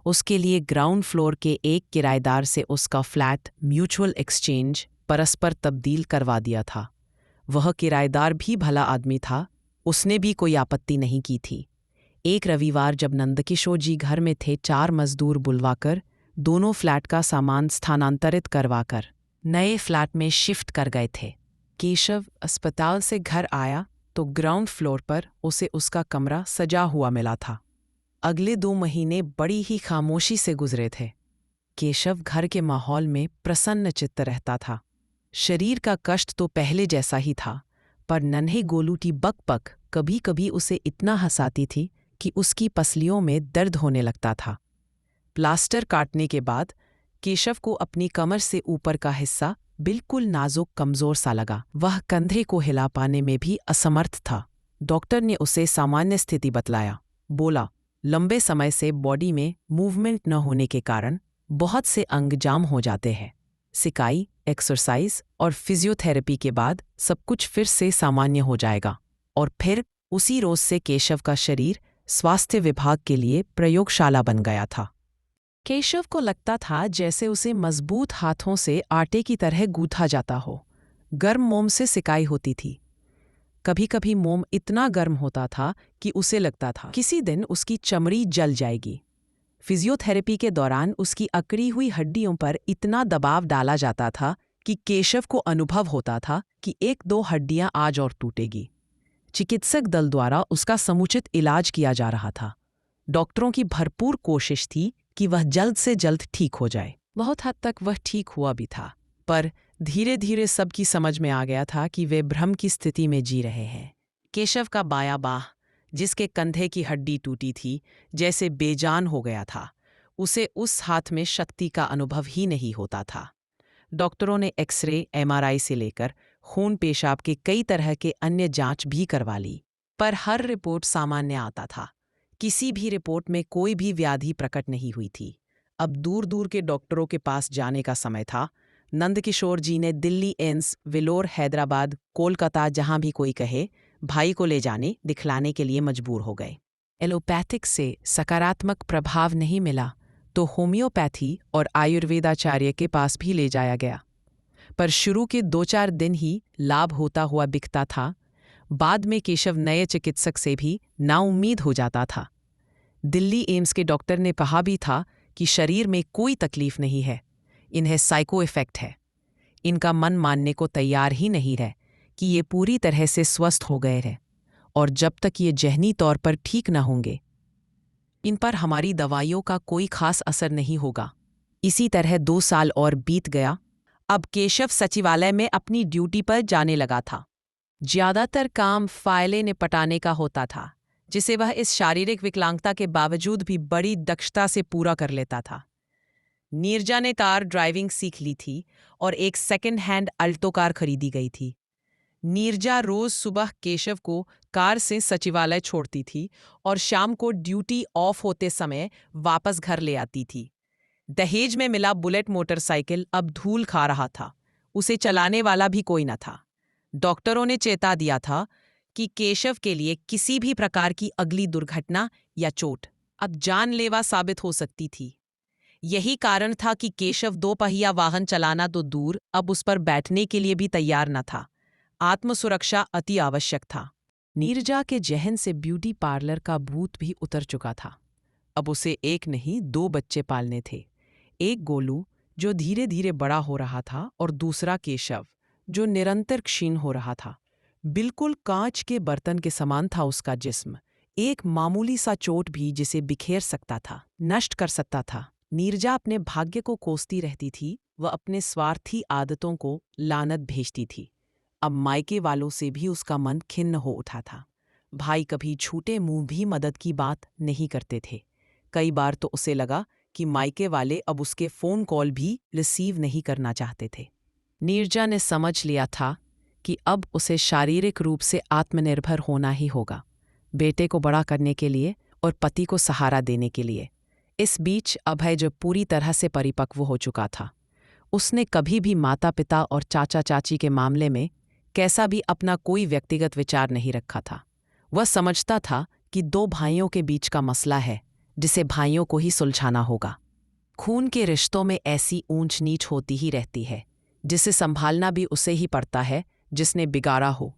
उसके लिए ग्राउंड फ्लोर के एक किराएदार से उसका फ्लैट म्यूचुअल एक्सचेंज परस्पर तब्दील करवा दिया था। वह किराएदार भी भला आदमी था, उसने भी कोई आपत्ति नहीं की थी। एक रविवार जब नंदकिशोर जी घर में थे, 4 मजदूर बुलवाकर दोनों फ्लैट का सामान स्थानांतरित करवाकर नए फ्लैट में शिफ्ट कर गए थे। केशव अस्पताल से घर आया तो ग्राउंड फ्लोर पर उसे उसका कमरा सजा हुआ मिला था। अगले 2 महीने बड़ी ही खामोशी से गुजरे थे। केशव घर के माहौल में प्रसन्न चित्त रहता था। शरीर का कष्ट तो पहले जैसा ही था, पर नन्हे गोलू की बक-बक कभी कभी उसे इतना हंसाती थी कि उसकी पसलियों में दर्द होने लगता था। प्लास्टर काटने के बाद केशव को अपनी कमर से ऊपर का हिस्सा बिल्कुल नाजुक कमजोर सा लगा। वह कंधे को हिला पाने में भी असमर्थ था। डॉक्टर ने उसे सामान्य स्थिति बतलाया। बोला, लंबे समय से बॉडी में मूवमेंट न होने के कारण बहुत से अंग जाम हो जाते हैं। सिकाई, एक्सरसाइज और फिजियोथेरेपी के बाद सब कुछ फिर से सामान्य हो जाएगा। और फिर उसी रोज से केशव का शरीर स्वास्थ्य विभाग के लिए प्रयोगशाला बन गया था। केशव को लगता था जैसे उसे मजबूत हाथों से आटे की तरह गूंथा जाता हो। गर्म मोम से सिकाई होती थी। कभी कभी मोम इतना गर्म होता था कि उसे लगता था किसी दिन उसकी चमड़ी जल जाएगी। फिजियोथेरेपी के दौरान उसकी अकड़ी हुई हड्डियों पर इतना दबाव डाला जाता था कि केशव को अनुभव होता था कि 1-2 हड्डियां आज और टूटेगी। चिकित्सक दल द्वारा उसका समुचित इलाज किया जा रहा था। डॉक्टरों की भरपूर कोशिश थी कि वह जल्द से जल्द ठीक हो जाए। बहुत हद तक वह ठीक हुआ भी था, पर धीरे धीरे सबकी समझ में आ गया था कि वे भ्रम की स्थिति में जी रहे हैं। केशव का बायां बाह, जिसके कंधे की हड्डी टूटी थी, जैसे बेजान हो गया था। उसे उस हाथ में शक्ति का अनुभव ही नहीं होता था। डॉक्टरों ने एक्सरे, एमआरआई से लेकर खून पेशाब के कई तरह के अन्य जांच भी करवा ली, पर हर रिपोर्ट सामान्य आता था। किसी भी रिपोर्ट में कोई भी व्याधि प्रकट नहीं हुई थी। अब दूर दूर के डॉक्टरों के पास जाने का समय था। नंदकिशोर जी ने दिल्ली एम्स, वेलोर, हैदराबाद, कोलकाता, जहां भी कोई कहे, भाई को ले जाने दिखलाने के लिए मजबूर हो गए। एलोपैथिक से सकारात्मक प्रभाव नहीं मिला तो होम्योपैथी और आयुर्वेदाचार्य के पास भी ले जाया गया, पर शुरू के 2-4 दिन ही लाभ होता हुआ दिखता था। बाद में केशव नए चिकित्सक से भी नाउम्मीद हो जाता था। दिल्ली एम्स के डॉक्टर ने कहा भी था कि शरीर में कोई तकलीफ नहीं है, इन्हें साइको इफेक्ट है। इनका मन मानने को तैयार ही नहीं है कि ये पूरी तरह से स्वस्थ हो गए हैं, और जब तक ये जहनी तौर पर ठीक न होंगे, इन पर हमारी दवाइयों का कोई खास असर नहीं होगा। इसी तरह 2 साल और बीत गया। अब केशव सचिवालय में अपनी ड्यूटी पर जाने लगा था। ज्यादातर काम फाइलें निपटाने का होता था, जिसे वह इस शारीरिक विकलांगता के बावजूद भी बड़ी दक्षता से पूरा कर लेता था। नीरजा ने कार ड्राइविंग सीख ली थी और एक सेकंड हैंड अल्टो कार खरीदी गई थी। नीरजा रोज सुबह केशव को कार से सचिवालय छोड़ती थी और शाम को ड्यूटी ऑफ होते समय वापस घर ले आती थी। दहेज में मिला बुलेट मोटरसाइकिल अब धूल खा रहा था। उसे चलाने वाला भी कोई न था। डॉक्टरों ने चेता दिया था कि केशव के लिए किसी भी प्रकार की अगली दुर्घटना या चोट अब जानलेवा साबित हो सकती थी। यही कारण था कि केशव दोपहिया वाहन चलाना तो दूर, अब उस पर बैठने के लिए भी तैयार न था। आत्मसुरक्षा अति आवश्यक था। नीरजा के जहन से ब्यूटी पार्लर का भूत भी उतर चुका था। अब उसे एक नहीं 2 बच्चे पालने थे। एक गोलू जो धीरे धीरे बड़ा हो रहा था और दूसरा केशव जो निरंतर क्षीण हो रहा था। बिल्कुल कांच के बर्तन के समान था उसका जिस्म। एक मामूली सा चोट भी जिसे बिखेर सकता था, नष्ट कर सकता था। नीरजा अपने भाग्य को कोसती रहती थी। वह अपने स्वार्थी आदतों को लानत भेजती थी। अब मायके वालों से भी उसका मन खिन्न हो उठा था। भाई कभी छूटे मुंह भी मदद की बात नहीं करते थे। कई बार तो उसे लगा कि मायके वाले अब उसके फ़ोन कॉल भी रिसीव नहीं करना चाहते थे। नीरजा ने समझ लिया था कि अब उसे शारीरिक रूप से आत्मनिर्भर होना ही होगा, बेटे को बड़ा करने के लिए और पति को सहारा देने के लिए। इस बीच अभय जो पूरी तरह से परिपक्व हो चुका था, उसने कभी भी माता पिता और चाचा चाची के मामले में कैसा भी अपना कोई व्यक्तिगत विचार नहीं रखा था। वह समझता था कि 2 भाइयों के बीच का मसला है जिसे भाइयों को ही सुलझाना होगा। खून के रिश्तों में ऐसी ऊंच नीच होती ही रहती है जिसे संभालना भी उसे ही पड़ता है जिसने बिगाड़ा हो।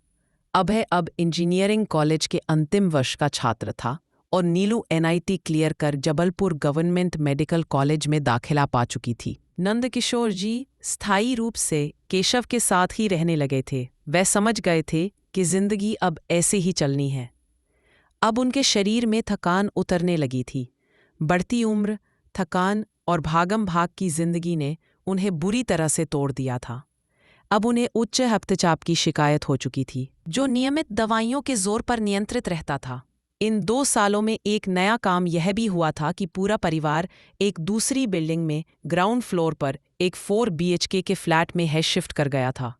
अभय अब इंजीनियरिंग कॉलेज के अंतिम वर्ष का छात्र था और नीलू NIT क्लियर कर जबलपुर गवर्नमेंट मेडिकल कॉलेज में दाखिला पा चुकी थी। नंदकिशोर जी स्थायी रूप से केशव के साथ ही रहने लगे थे। वह समझ गए थे कि जिंदगी अब ऐसे ही चलनी है। अब उनके शरीर में थकान उतरने लगी थी। बढ़ती उम्र, थकान और भागम भाग की जिंदगी ने उन्हें बुरी तरह से तोड़ दिया था। अब उन्हें उच्च रक्तचाप की शिकायत हो चुकी थी, जो नियमित दवाइयों के जोर पर नियंत्रित रहता था। इन 2 सालों में एक नया काम यह भी हुआ था कि पूरा परिवार एक दूसरी बिल्डिंग में ग्राउंड फ्लोर पर एक 4 BHK के फ्लैट में शिफ्ट कर गया था।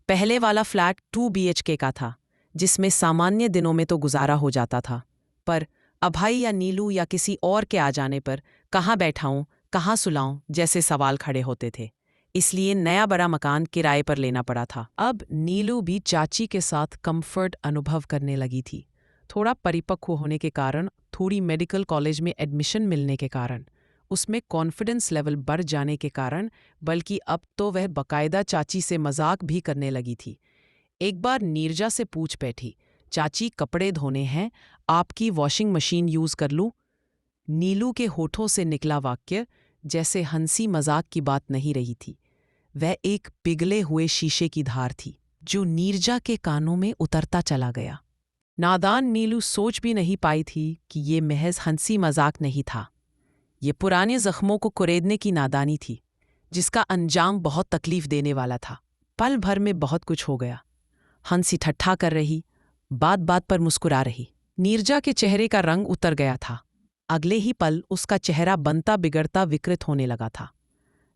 पहले वाला फ्लैट 2 BHK का था, जिसमें सामान्य दिनों में तो गुजारा हो जाता था, पर अभय या नीलू या किसी और के आ जाने पर कहाँ बैठाऊं, कहाँ सुलाऊं जैसे सवाल खड़े होते थे। इसलिए नया बड़ा मकान किराए पर लेना पड़ा था। अब नीलू भी चाची के साथ कंफर्ट अनुभव करने लगी थी। थोड़ा परिपक्व होने के कारण, थोड़ी मेडिकल कॉलेज में एडमिशन मिलने के कारण, उसमें कॉन्फिडेंस लेवल बढ़ जाने के कारण, बल्कि अब तो वह बाकायदा चाची से मजाक भी करने लगी थी। एक बार नीरजा से पूछ बैठी, चाची कपड़े धोने हैं, आपकी वॉशिंग मशीन यूज़ कर लूं? नीलू के होठों से निकला वाक्य जैसे हंसी मजाक की बात नहीं रही थी। वह एक पिघले हुए शीशे की धार थी जो नीरजा के कानों में उतरता चला गया। नादान नीलू सोच भी नहीं पाई थी कि ये महज हंसी मजाक नहीं था। ये पुराने जख्मों को कुरेदने की नादानी थी, जिसका अंजाम बहुत तकलीफ देने वाला था। पल भर में बहुत कुछ हो गया। हंसी ठट्ठा कर रही, बात बात पर मुस्कुरा रही। नीरजा के चेहरे का रंग उतर गया था। अगले ही पल उसका चेहरा बनता बिगड़ता विकृत होने लगा था।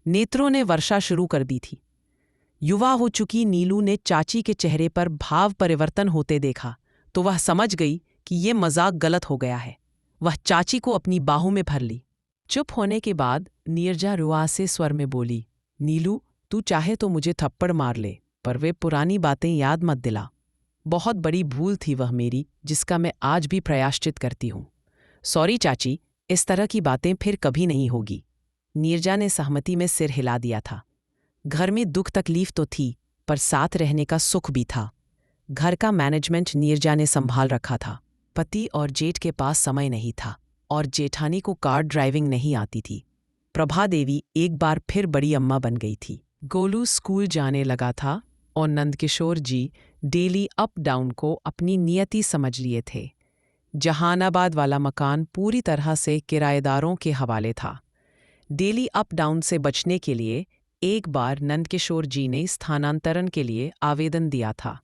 नेत्रों ने वर्षा शुरू कर दी थी। युवा हो चुकी नीलू ने चाची के चेहरे पर भाव परिवर्तन होते देखा तो वह समझ गई कि ये मजाक गलत हो गया है। वह चाची को अपनी बाहों में भर ली। चुप होने के बाद नीरजा रुआसे स्वर में बोली, नीलू, तू चाहे तो मुझे थप्पड़ मार ले, पर वे पुरानी बातें याद मत दिला। बहुत बड़ी भूल थी वह मेरी, जिसका मैं आज भी प्रायश्चित करती हूँ। सॉरी चाची, इस तरह की बातें फिर कभी नहीं होगी। नीरजा ने सहमति में सिर हिला दिया था। घर में दुख तकलीफ तो थी, पर साथ रहने का सुख भी था। घर का मैनेजमेंट नीरजा ने संभाल रखा था। पति और जेठ के पास समय नहीं था और जेठानी को कार ड्राइविंग नहीं आती थी। प्रभा देवी एक बार फिर बड़ी अम्मा बन गई थी। गोलू स्कूल जाने लगा था और नंदकिशोर जी डेली अप डाउन को अपनी नियति समझ लिए थे। जहानाबाद वाला मकान पूरी तरह से किराएदारों के हवाले था। डेली अप डाउन से बचने के लिए एक बार नंदकिशोर जी ने स्थानांतरण के लिए आवेदन दिया था,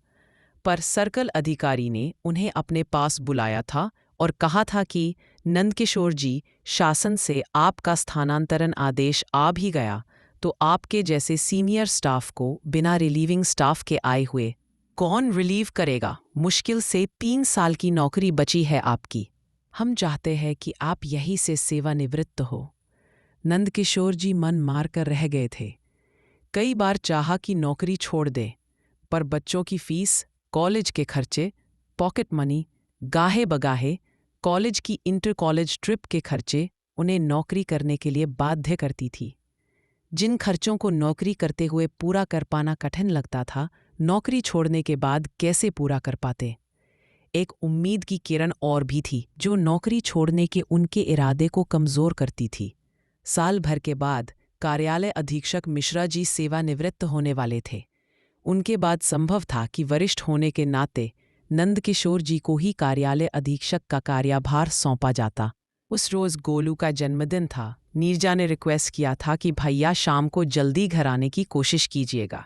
पर सर्कल अधिकारी ने उन्हें अपने पास बुलाया था और कहा था कि नंदकिशोर जी, शासन से आपका स्थानांतरण आदेश आ भी गया तो आपके जैसे सीनियर स्टाफ को बिना रिलीविंग स्टाफ के आए हुए कौन रिलीव करेगा। मुश्किल से 3 साल की नौकरी बची है आपकी। हम चाहते हैं कि आप यहीं से सेवानिवृत्त हो। नंदकिशोर जी मन मार कर रह गए थे। कई बार चाहा कि नौकरी छोड़ दे, पर बच्चों की फीस, कॉलेज के खर्चे, पॉकेट मनी, गाहे बगाहे, कॉलेज की इंटर कॉलेज ट्रिप के खर्चे उन्हें नौकरी करने के लिए बाध्य करती थी। जिन खर्चों को नौकरी करते हुए पूरा कर पाना कठिन लगता था, नौकरी छोड़ने के बाद कैसे पूरा कर पाते। एक उम्मीद की किरण और भी थी, जो नौकरी छोड़ने के उनके इरादे को कमज़ोर करती थी। साल भर के बाद कार्यालय अधीक्षक मिश्रा जी सेवानिवृत्त होने वाले थे। उनके बाद संभव था कि वरिष्ठ होने के नाते नंदकिशोर जी को ही कार्यालय अधीक्षक का कार्यभार सौंपा जाता। उस रोज गोलू का जन्मदिन था। नीरजा ने रिक्वेस्ट किया था कि भैया शाम को जल्दी घर आने की कोशिश कीजिएगा।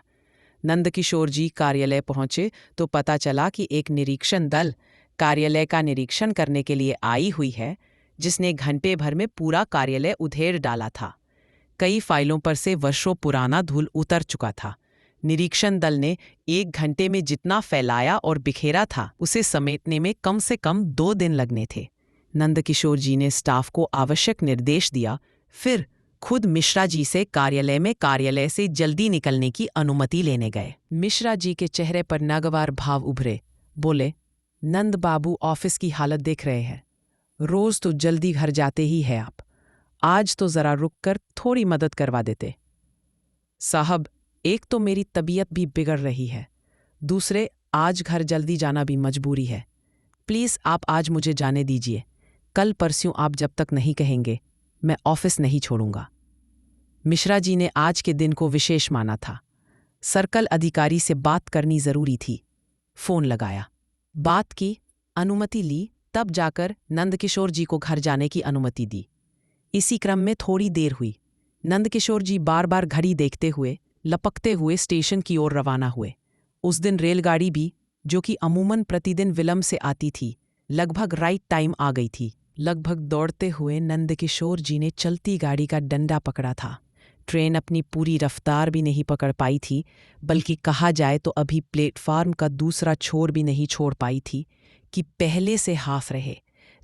नंदकिशोर जी कार्यालय पहुंचे तो पता चला कि एक निरीक्षण दल कार्यालय का निरीक्षण करने के लिए आई हुई है, जिसने घंटे भर में पूरा कार्यालय उधेड़ डाला था। कई फाइलों पर से वर्षों पुराना धूल उतर चुका था। निरीक्षण दल ने 1 घंटे में जितना फैलाया और बिखेरा था, उसे समेटने में कम से कम 2 दिन लगने थे। नंदकिशोर जी ने स्टाफ को आवश्यक निर्देश दिया, फिर खुद मिश्रा जी से कार्यालय से जल्दी निकलने की अनुमति लेने गए। मिश्रा जी के चेहरे पर नागवार भाव उभरे। बोले, नंद बाबू ऑफिस की हालत देख रहे हैं। रोज तो जल्दी घर जाते ही है आप, आज तो जरा रुक कर थोड़ी मदद करवा देते। साहब, एक तो मेरी तबीयत भी बिगड़ रही है, दूसरे आज घर जल्दी जाना भी मजबूरी है। प्लीज़ आप आज मुझे जाने दीजिए। कल परसों आप जब तक नहीं कहेंगे, मैं ऑफिस नहीं छोड़ूंगा। मिश्रा जी ने आज के दिन को विशेष माना था। सर्कल अधिकारी से बात करनी जरूरी थी। फोन लगाया, बात की, अनुमति ली, तब जाकर नंदकिशोर जी को घर जाने की अनुमति दी। इसी क्रम में थोड़ी देर हुई। नंदकिशोर जी बार बार घड़ी देखते हुए, लपकते हुए स्टेशन की ओर रवाना हुए। उस दिन रेलगाड़ी भी, जो कि अमूमन प्रतिदिन विलंब से आती थी, लगभग राइट टाइम आ गई थी। लगभग दौड़ते हुए नंदकिशोर जी ने चलती गाड़ी का डंडा पकड़ा था। ट्रेन अपनी पूरी रफ्तार भी नहीं पकड़ पाई थी, बल्कि कहा जाए तो अभी प्लेटफार्म का दूसरा छोर भी नहीं छोड़ पाई थी कि पहले से हाफ रहे।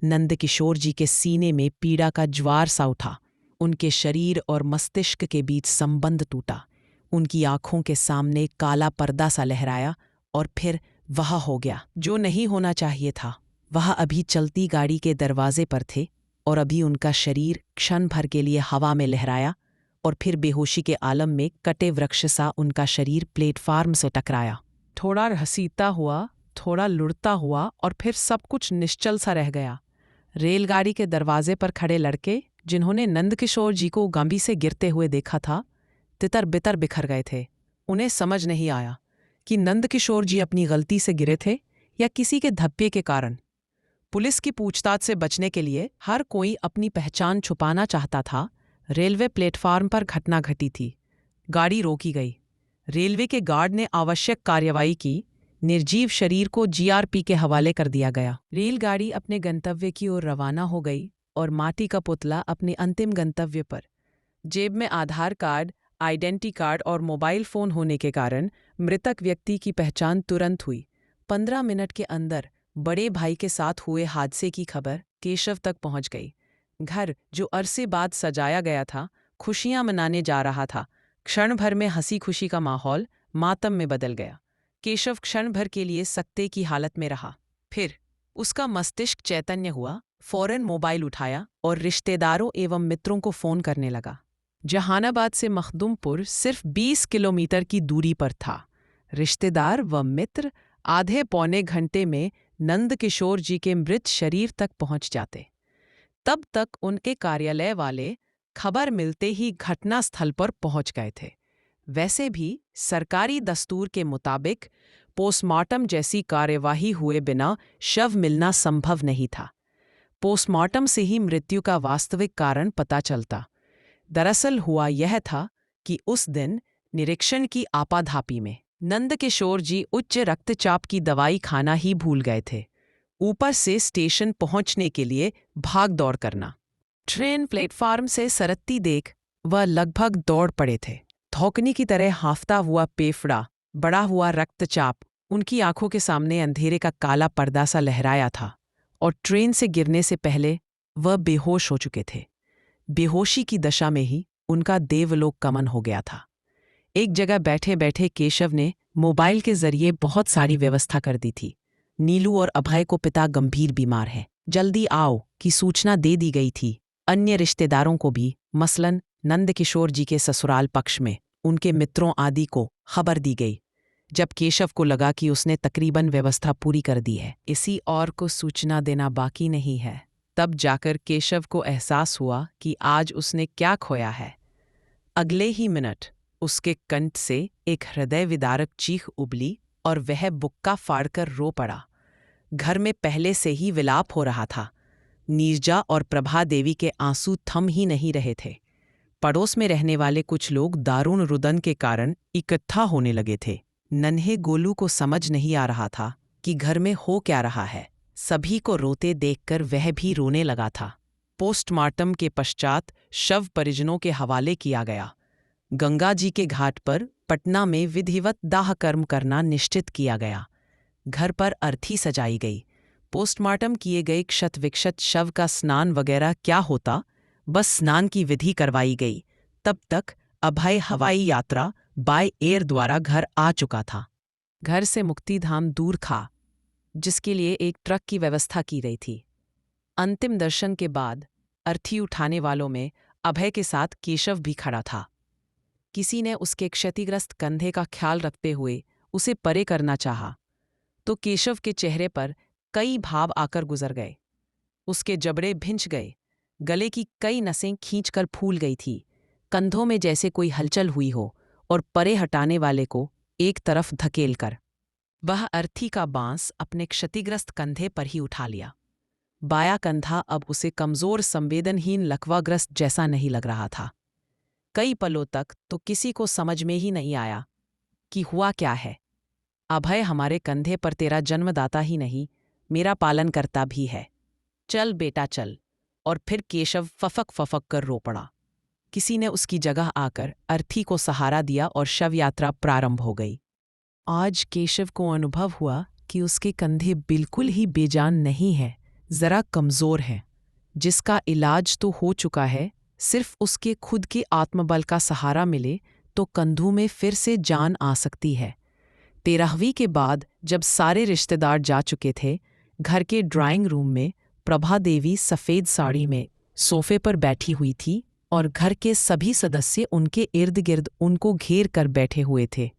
नंदकिशोर जी के सीने में पीड़ा का ज्वार सा उठा। उनके शरीर और मस्तिष्क के बीच संबंध टूटा। उनकी आंखों के सामने काला पर्दा सा लहराया और फिर वह हो गया जो नहीं होना चाहिए था। वह अभी चलती गाड़ी के दरवाजे पर थे और अभी उनका शरीर क्षण भर के लिए हवा में लहराया और फिर बेहोशी के आलम में कटे वृक्ष सा उनका शरीर प्लेटफार्म से टकराया। थोड़ा घसीटता हुआ, थोड़ा लुढ़ता हुआ और फिर सब कुछ निश्चल सा रह गया। रेलगाड़ी के दरवाजे पर खड़े लड़के, जिन्होंने नंदकिशोर जी को गांभी से गिरते हुए देखा था, तितर बितर बिखर गए थे। उन्हें समझ नहीं आया कि नंदकिशोर जी अपनी गलती से गिरे थे या किसी के धब्बे के कारण। पुलिस की पूछताछ से बचने के लिए हर कोई अपनी पहचान छुपाना चाहता था। रेलवे प्लेटफार्म पर घटना घटी थी। गाड़ी रोकी गई। रेलवे के गार्ड ने आवश्यक कार्रवाई की। निर्जीव शरीर को जीआरपी के हवाले कर दिया गया। रेलगाड़ी अपने गंतव्य की ओर रवाना हो गई और माटी का पुतला अपने अंतिम गंतव्य पर। जेब में आधार कार्ड, आइडेंटिटी कार्ड और मोबाइल फोन होने के कारण मृतक व्यक्ति की पहचान तुरंत हुई। 15 मिनट के अंदर बड़े भाई के साथ हुए हादसे की खबर केशव तक पहुंच गई। घर, जो अरसे बाद सजाया गया था, खुशियां मनाने जा रहा था। क्षण भर में हंसी खुशी का माहौल मातम में बदल गया। केशव क्षण भर के लिए सकते की हालत में रहा। फिर उसका मस्तिष्क चैतन्य हुआ, फौरन मोबाइल उठाया और रिश्तेदारों एवं मित्रों को फोन करने लगा। जहानाबाद से मखदुमपुर सिर्फ 20 किलोमीटर की दूरी पर था। रिश्तेदार व मित्र आधे पौने घंटे में नंदकिशोर जी के मृत शरीर तक पहुंच जाते। तब तक उनके कार्यालय वाले खबर मिलते ही घटना स्थल पर पहुंच गए थे। वैसे भी सरकारी दस्तूर के मुताबिक पोस्टमार्टम जैसी कार्यवाही हुए बिना शव मिलना संभव नहीं था। पोस्टमार्टम से ही मृत्यु का वास्तविक कारण पता चलता। दरअसल हुआ यह था कि उस दिन निरीक्षण की आपाधापी में नंदकिशोर जी उच्च रक्तचाप की दवाई खाना ही भूल गए थे। ऊपर से स्टेशन पहुंचने के लिए भाग दौड़ करना। ट्रेन प्लेटफार्म से सरकती देख वह लगभग दौड़ पड़े थे। धौकनी की तरह हाफता हुआ पेफड़ा, बढ़ा हुआ रक्तचाप उनकी आंखों के सामने अंधेरे का काला पर्दा सा लहराया था और ट्रेन से गिरने से पहले वह बेहोश हो चुके थे। बेहोशी की दशा में ही उनका देवलोक गमन हो गया था। एक जगह बैठे बैठे केशव ने मोबाइल के जरिए बहुत सारी व्यवस्था कर दी थी। नीलू और अभय को पिता गंभीर बीमार है, जल्दी आओ की सूचना दे दी गई थी। अन्य रिश्तेदारों को भी, मसलन नंदकिशोर जी के ससुराल पक्ष में उनके मित्रों आदि को खबर दी गई। जब केशव को लगा कि उसने तकरीबन व्यवस्था पूरी कर दी है, इसी और को सूचना देना बाकी नहीं है, तब जाकर केशव को एहसास हुआ कि आज उसने क्या खोया है। अगले ही मिनट उसके कंठ से एक हृदय विदारक चीख उबली और वह बुक्का फाड़कर रो पड़ा। घर में पहले से ही विलाप हो रहा था। नीरजा और प्रभा देवी के आंसू थम ही नहीं रहे थे। पड़ोस में रहने वाले कुछ लोग दारुण रुदन के कारण इकट्ठा होने लगे थे। नन्हे गोलू को समझ नहीं आ रहा था कि घर में हो क्या रहा है। सभी को रोते देखकर वह भी रोने लगा था। पोस्टमार्टम के पश्चात शव परिजनों के हवाले किया गया। गंगा जी के घाट पर पटना में विधिवत दाह कर्म करना निश्चित किया गया। घर पर अर्थी सजाई गई। पोस्टमार्टम किए गए क्षत विक्षत शव का स्नान वगैरह क्या होता, बस स्नान की विधि करवाई गई। तब तक अभय हवाई यात्रा बाय एयर द्वारा घर आ चुका था। घर से मुक्तिधाम दूर था, जिसके लिए एक ट्रक की व्यवस्था की गई थी। अंतिम दर्शन के बाद अर्थी उठाने वालों में अभय के साथ केशव भी खड़ा था। किसी ने उसके क्षतिग्रस्त कंधे का ख्याल रखते हुए उसे परे करना चाहा, तो केशव के चेहरे पर कई भाव आकर गुजर गए। उसके जबड़े भिंच गए, गले की कई नसें खींचकर फूल गई थी, कंधों में जैसे कोई हलचल हुई हो, और परे हटाने वाले को एक तरफ धकेल कर वह अर्थी का बांस अपने क्षतिग्रस्त कंधे पर ही उठा लिया। बाया कंधा अब उसे कमजोर संवेदनहीन लकवाग्रस्त जैसा नहीं लग रहा था। कई पलों तक तो किसी को समझ में ही नहीं आया कि हुआ क्या है। अभय, हमारे कंधे पर तेरा जन्मदाता ही नहीं, मेरा पालन करता भी है। चल बेटा चल। और फिर केशव फफक फफक कर रो पड़ा। किसी ने उसकी जगह आकर अर्थी को सहारा दिया और शव यात्रा प्रारंभ हो गई। आज केशव को अनुभव हुआ कि उसके कंधे बिल्कुल ही बेजान नहीं हैं, जरा कमजोर हैं। जिसका इलाज तो हो चुका है, सिर्फ उसके खुद के आत्मबल का सहारा मिले तो कंधों में फिर से जान आ सकती है। 13वीं के बाद जब सारे रिश्तेदार जा चुके थे, घर के ड्राइंग रूम में प्रभा देवी सफ़ेद साड़ी में सोफे पर बैठी हुई थी और घर के सभी सदस्य उनके इर्द गिर्द उनको घेर कर बैठे हुए थे।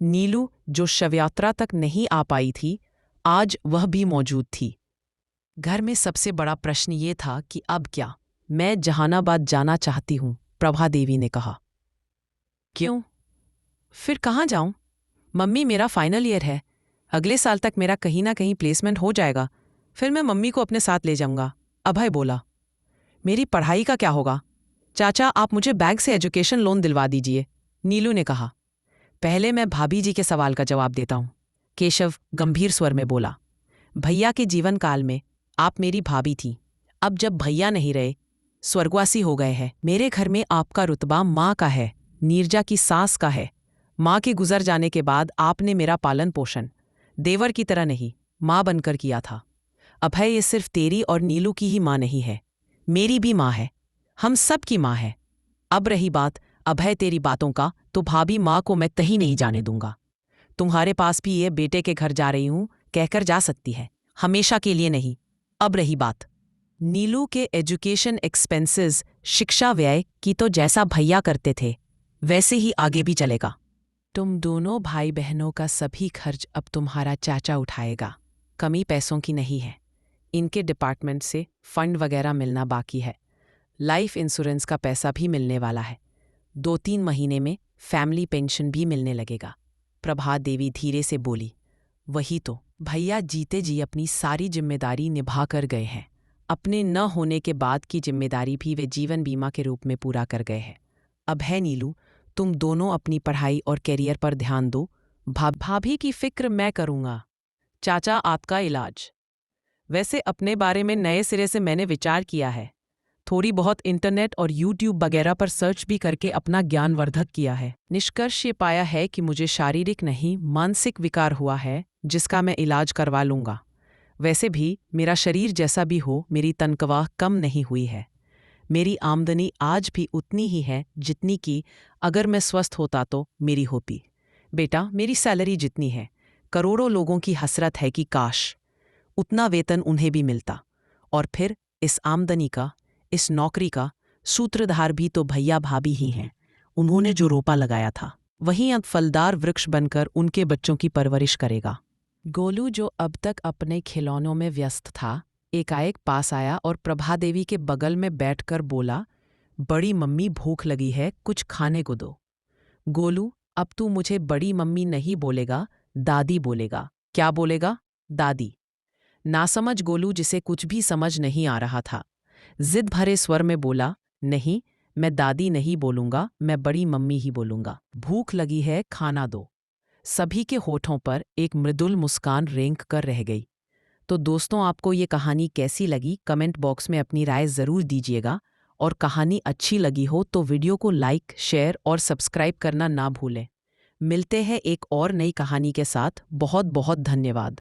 नीलू, जो शवयात्रा तक नहीं आ पाई थी, आज वह भी मौजूद थी। घर में सबसे बड़ा प्रश्न ये था कि अब क्या। मैं जहानाबाद जाना चाहती हूँ, प्रभा देवी ने कहा। क्यों? फिर कहाँ जाऊँ? मम्मी, मेरा फाइनल ईयर है, अगले साल तक मेरा कहीं ना कहीं प्लेसमेंट हो जाएगा, फिर मैं मम्मी को अपने साथ ले जाऊंगा। अभय बोला। मेरी पढ़ाई का क्या होगा? चाचा, आप मुझे बैंक से एजुकेशन लोन दिलवा दीजिए, नीलू ने कहा। पहले मैं भाभी जी के सवाल का जवाब देता हूँ, केशव गंभीर स्वर में बोला। भैया के जीवन काल में आप मेरी भाभी थी। अब जब भैया नहीं रहे, स्वर्गवासी हो गए हैं, मेरे घर में आपका रुतबा माँ का है, नीरजा की सास का है। माँ के गुजर जाने के बाद आपने मेरा पालन पोषण देवर की तरह नहीं, माँ बनकर किया था। अभय, ये सिर्फ तेरी और नीलू की ही माँ नहीं है, मेरी भी माँ है, हम सब की माँ है। अब रही बात अभय तेरी बातों का, तो भाभी माँ को मैं कहीं नहीं जाने दूंगा। तुम्हारे पास भी ये बेटे के घर जा रही हूँ कहकर जा सकती है, हमेशा के लिए नहीं। अब रही बात नीलू के एजुकेशन एक्सपेंसेस, शिक्षा व्यय की, तो जैसा भैया करते थे वैसे ही आगे भी चलेगा। तुम दोनों भाई बहनों का सभी खर्च अब तुम्हारा चाचा उठाएगा, कमी पैसों की नहीं है। इनके डिपार्टमेंट से फंड वगैरह मिलना बाकी है, लाइफ इंश्योरेंस का पैसा भी मिलने वाला है, 2-3 महीने में फैमिली पेंशन भी मिलने लगेगा। प्रभा देवी धीरे से बोली। वही तो, भैया जीते जी अपनी सारी जिम्मेदारी निभा कर गए हैं, अपने न होने के बाद की जिम्मेदारी भी वे जीवन बीमा के रूप में पूरा कर गए हैं। अब है नीलू, तुम दोनों अपनी पढ़ाई और कैरियर पर ध्यान दो, भाभी की फिक्र मैं करूंगा। चाचा, आपका इलाज। वैसे अपने बारे में नए सिरे से मैंने विचार किया है, थोड़ी बहुत इंटरनेट और यूट्यूब वगैरह पर सर्च भी करके अपना ज्ञान वर्धक किया है। निष्कर्ष ये पाया है कि मुझे शारीरिक नहीं मानसिक विकार हुआ है, जिसका मैं इलाज करवा लूंगा। वैसे भी मेरा शरीर जैसा भी हो, मेरी तनख्वाह कम नहीं हुई है। मेरी आमदनी आज भी उतनी ही है जितनी कि अगर मैं स्वस्थ होता तो मेरी होती। बेटा, मेरी सैलरी जितनी है, करोड़ों लोगों की हसरत है कि काश उतना वेतन उन्हें भी मिलता। और फिर इस आमदनी का, इस नौकरी का सूत्रधार भी तो भैया भाभी ही हैं। उन्होंने जो रोपा लगाया था वही अब फलदार वृक्ष बनकर उनके बच्चों की परवरिश करेगा। गोलू, जो अब तक अपने खिलौनों में व्यस्त था, एकाएक पास आया और प्रभा देवी के बगल में बैठकर बोला, बड़ी मम्मी भूख लगी है, कुछ खाने को दो। गोलू, अब तू मुझे बड़ी मम्मी नहीं बोलेगा, दादी बोलेगा। क्या बोलेगा? दादी। नासमझ गोलू, जिसे कुछ भी समझ नहीं आ रहा था, जिद भरे स्वर में बोला, नहीं, मैं दादी नहीं बोलूंगा, मैं बड़ी मम्मी ही बोलूंगा। भूख लगी है, खाना दो। सभी के होठों पर एक मृदुल मुस्कान रेंग कर रह गई। तो दोस्तों, आपको ये कहानी कैसी लगी? कमेंट बॉक्स में अपनी राय ज़रूर दीजिएगा। और कहानी अच्छी लगी हो तो वीडियो को लाइक, शेयर और सब्सक्राइब करना ना भूलें। मिलते हैं एक और नई कहानी के साथ। बहुत बहुत धन्यवाद।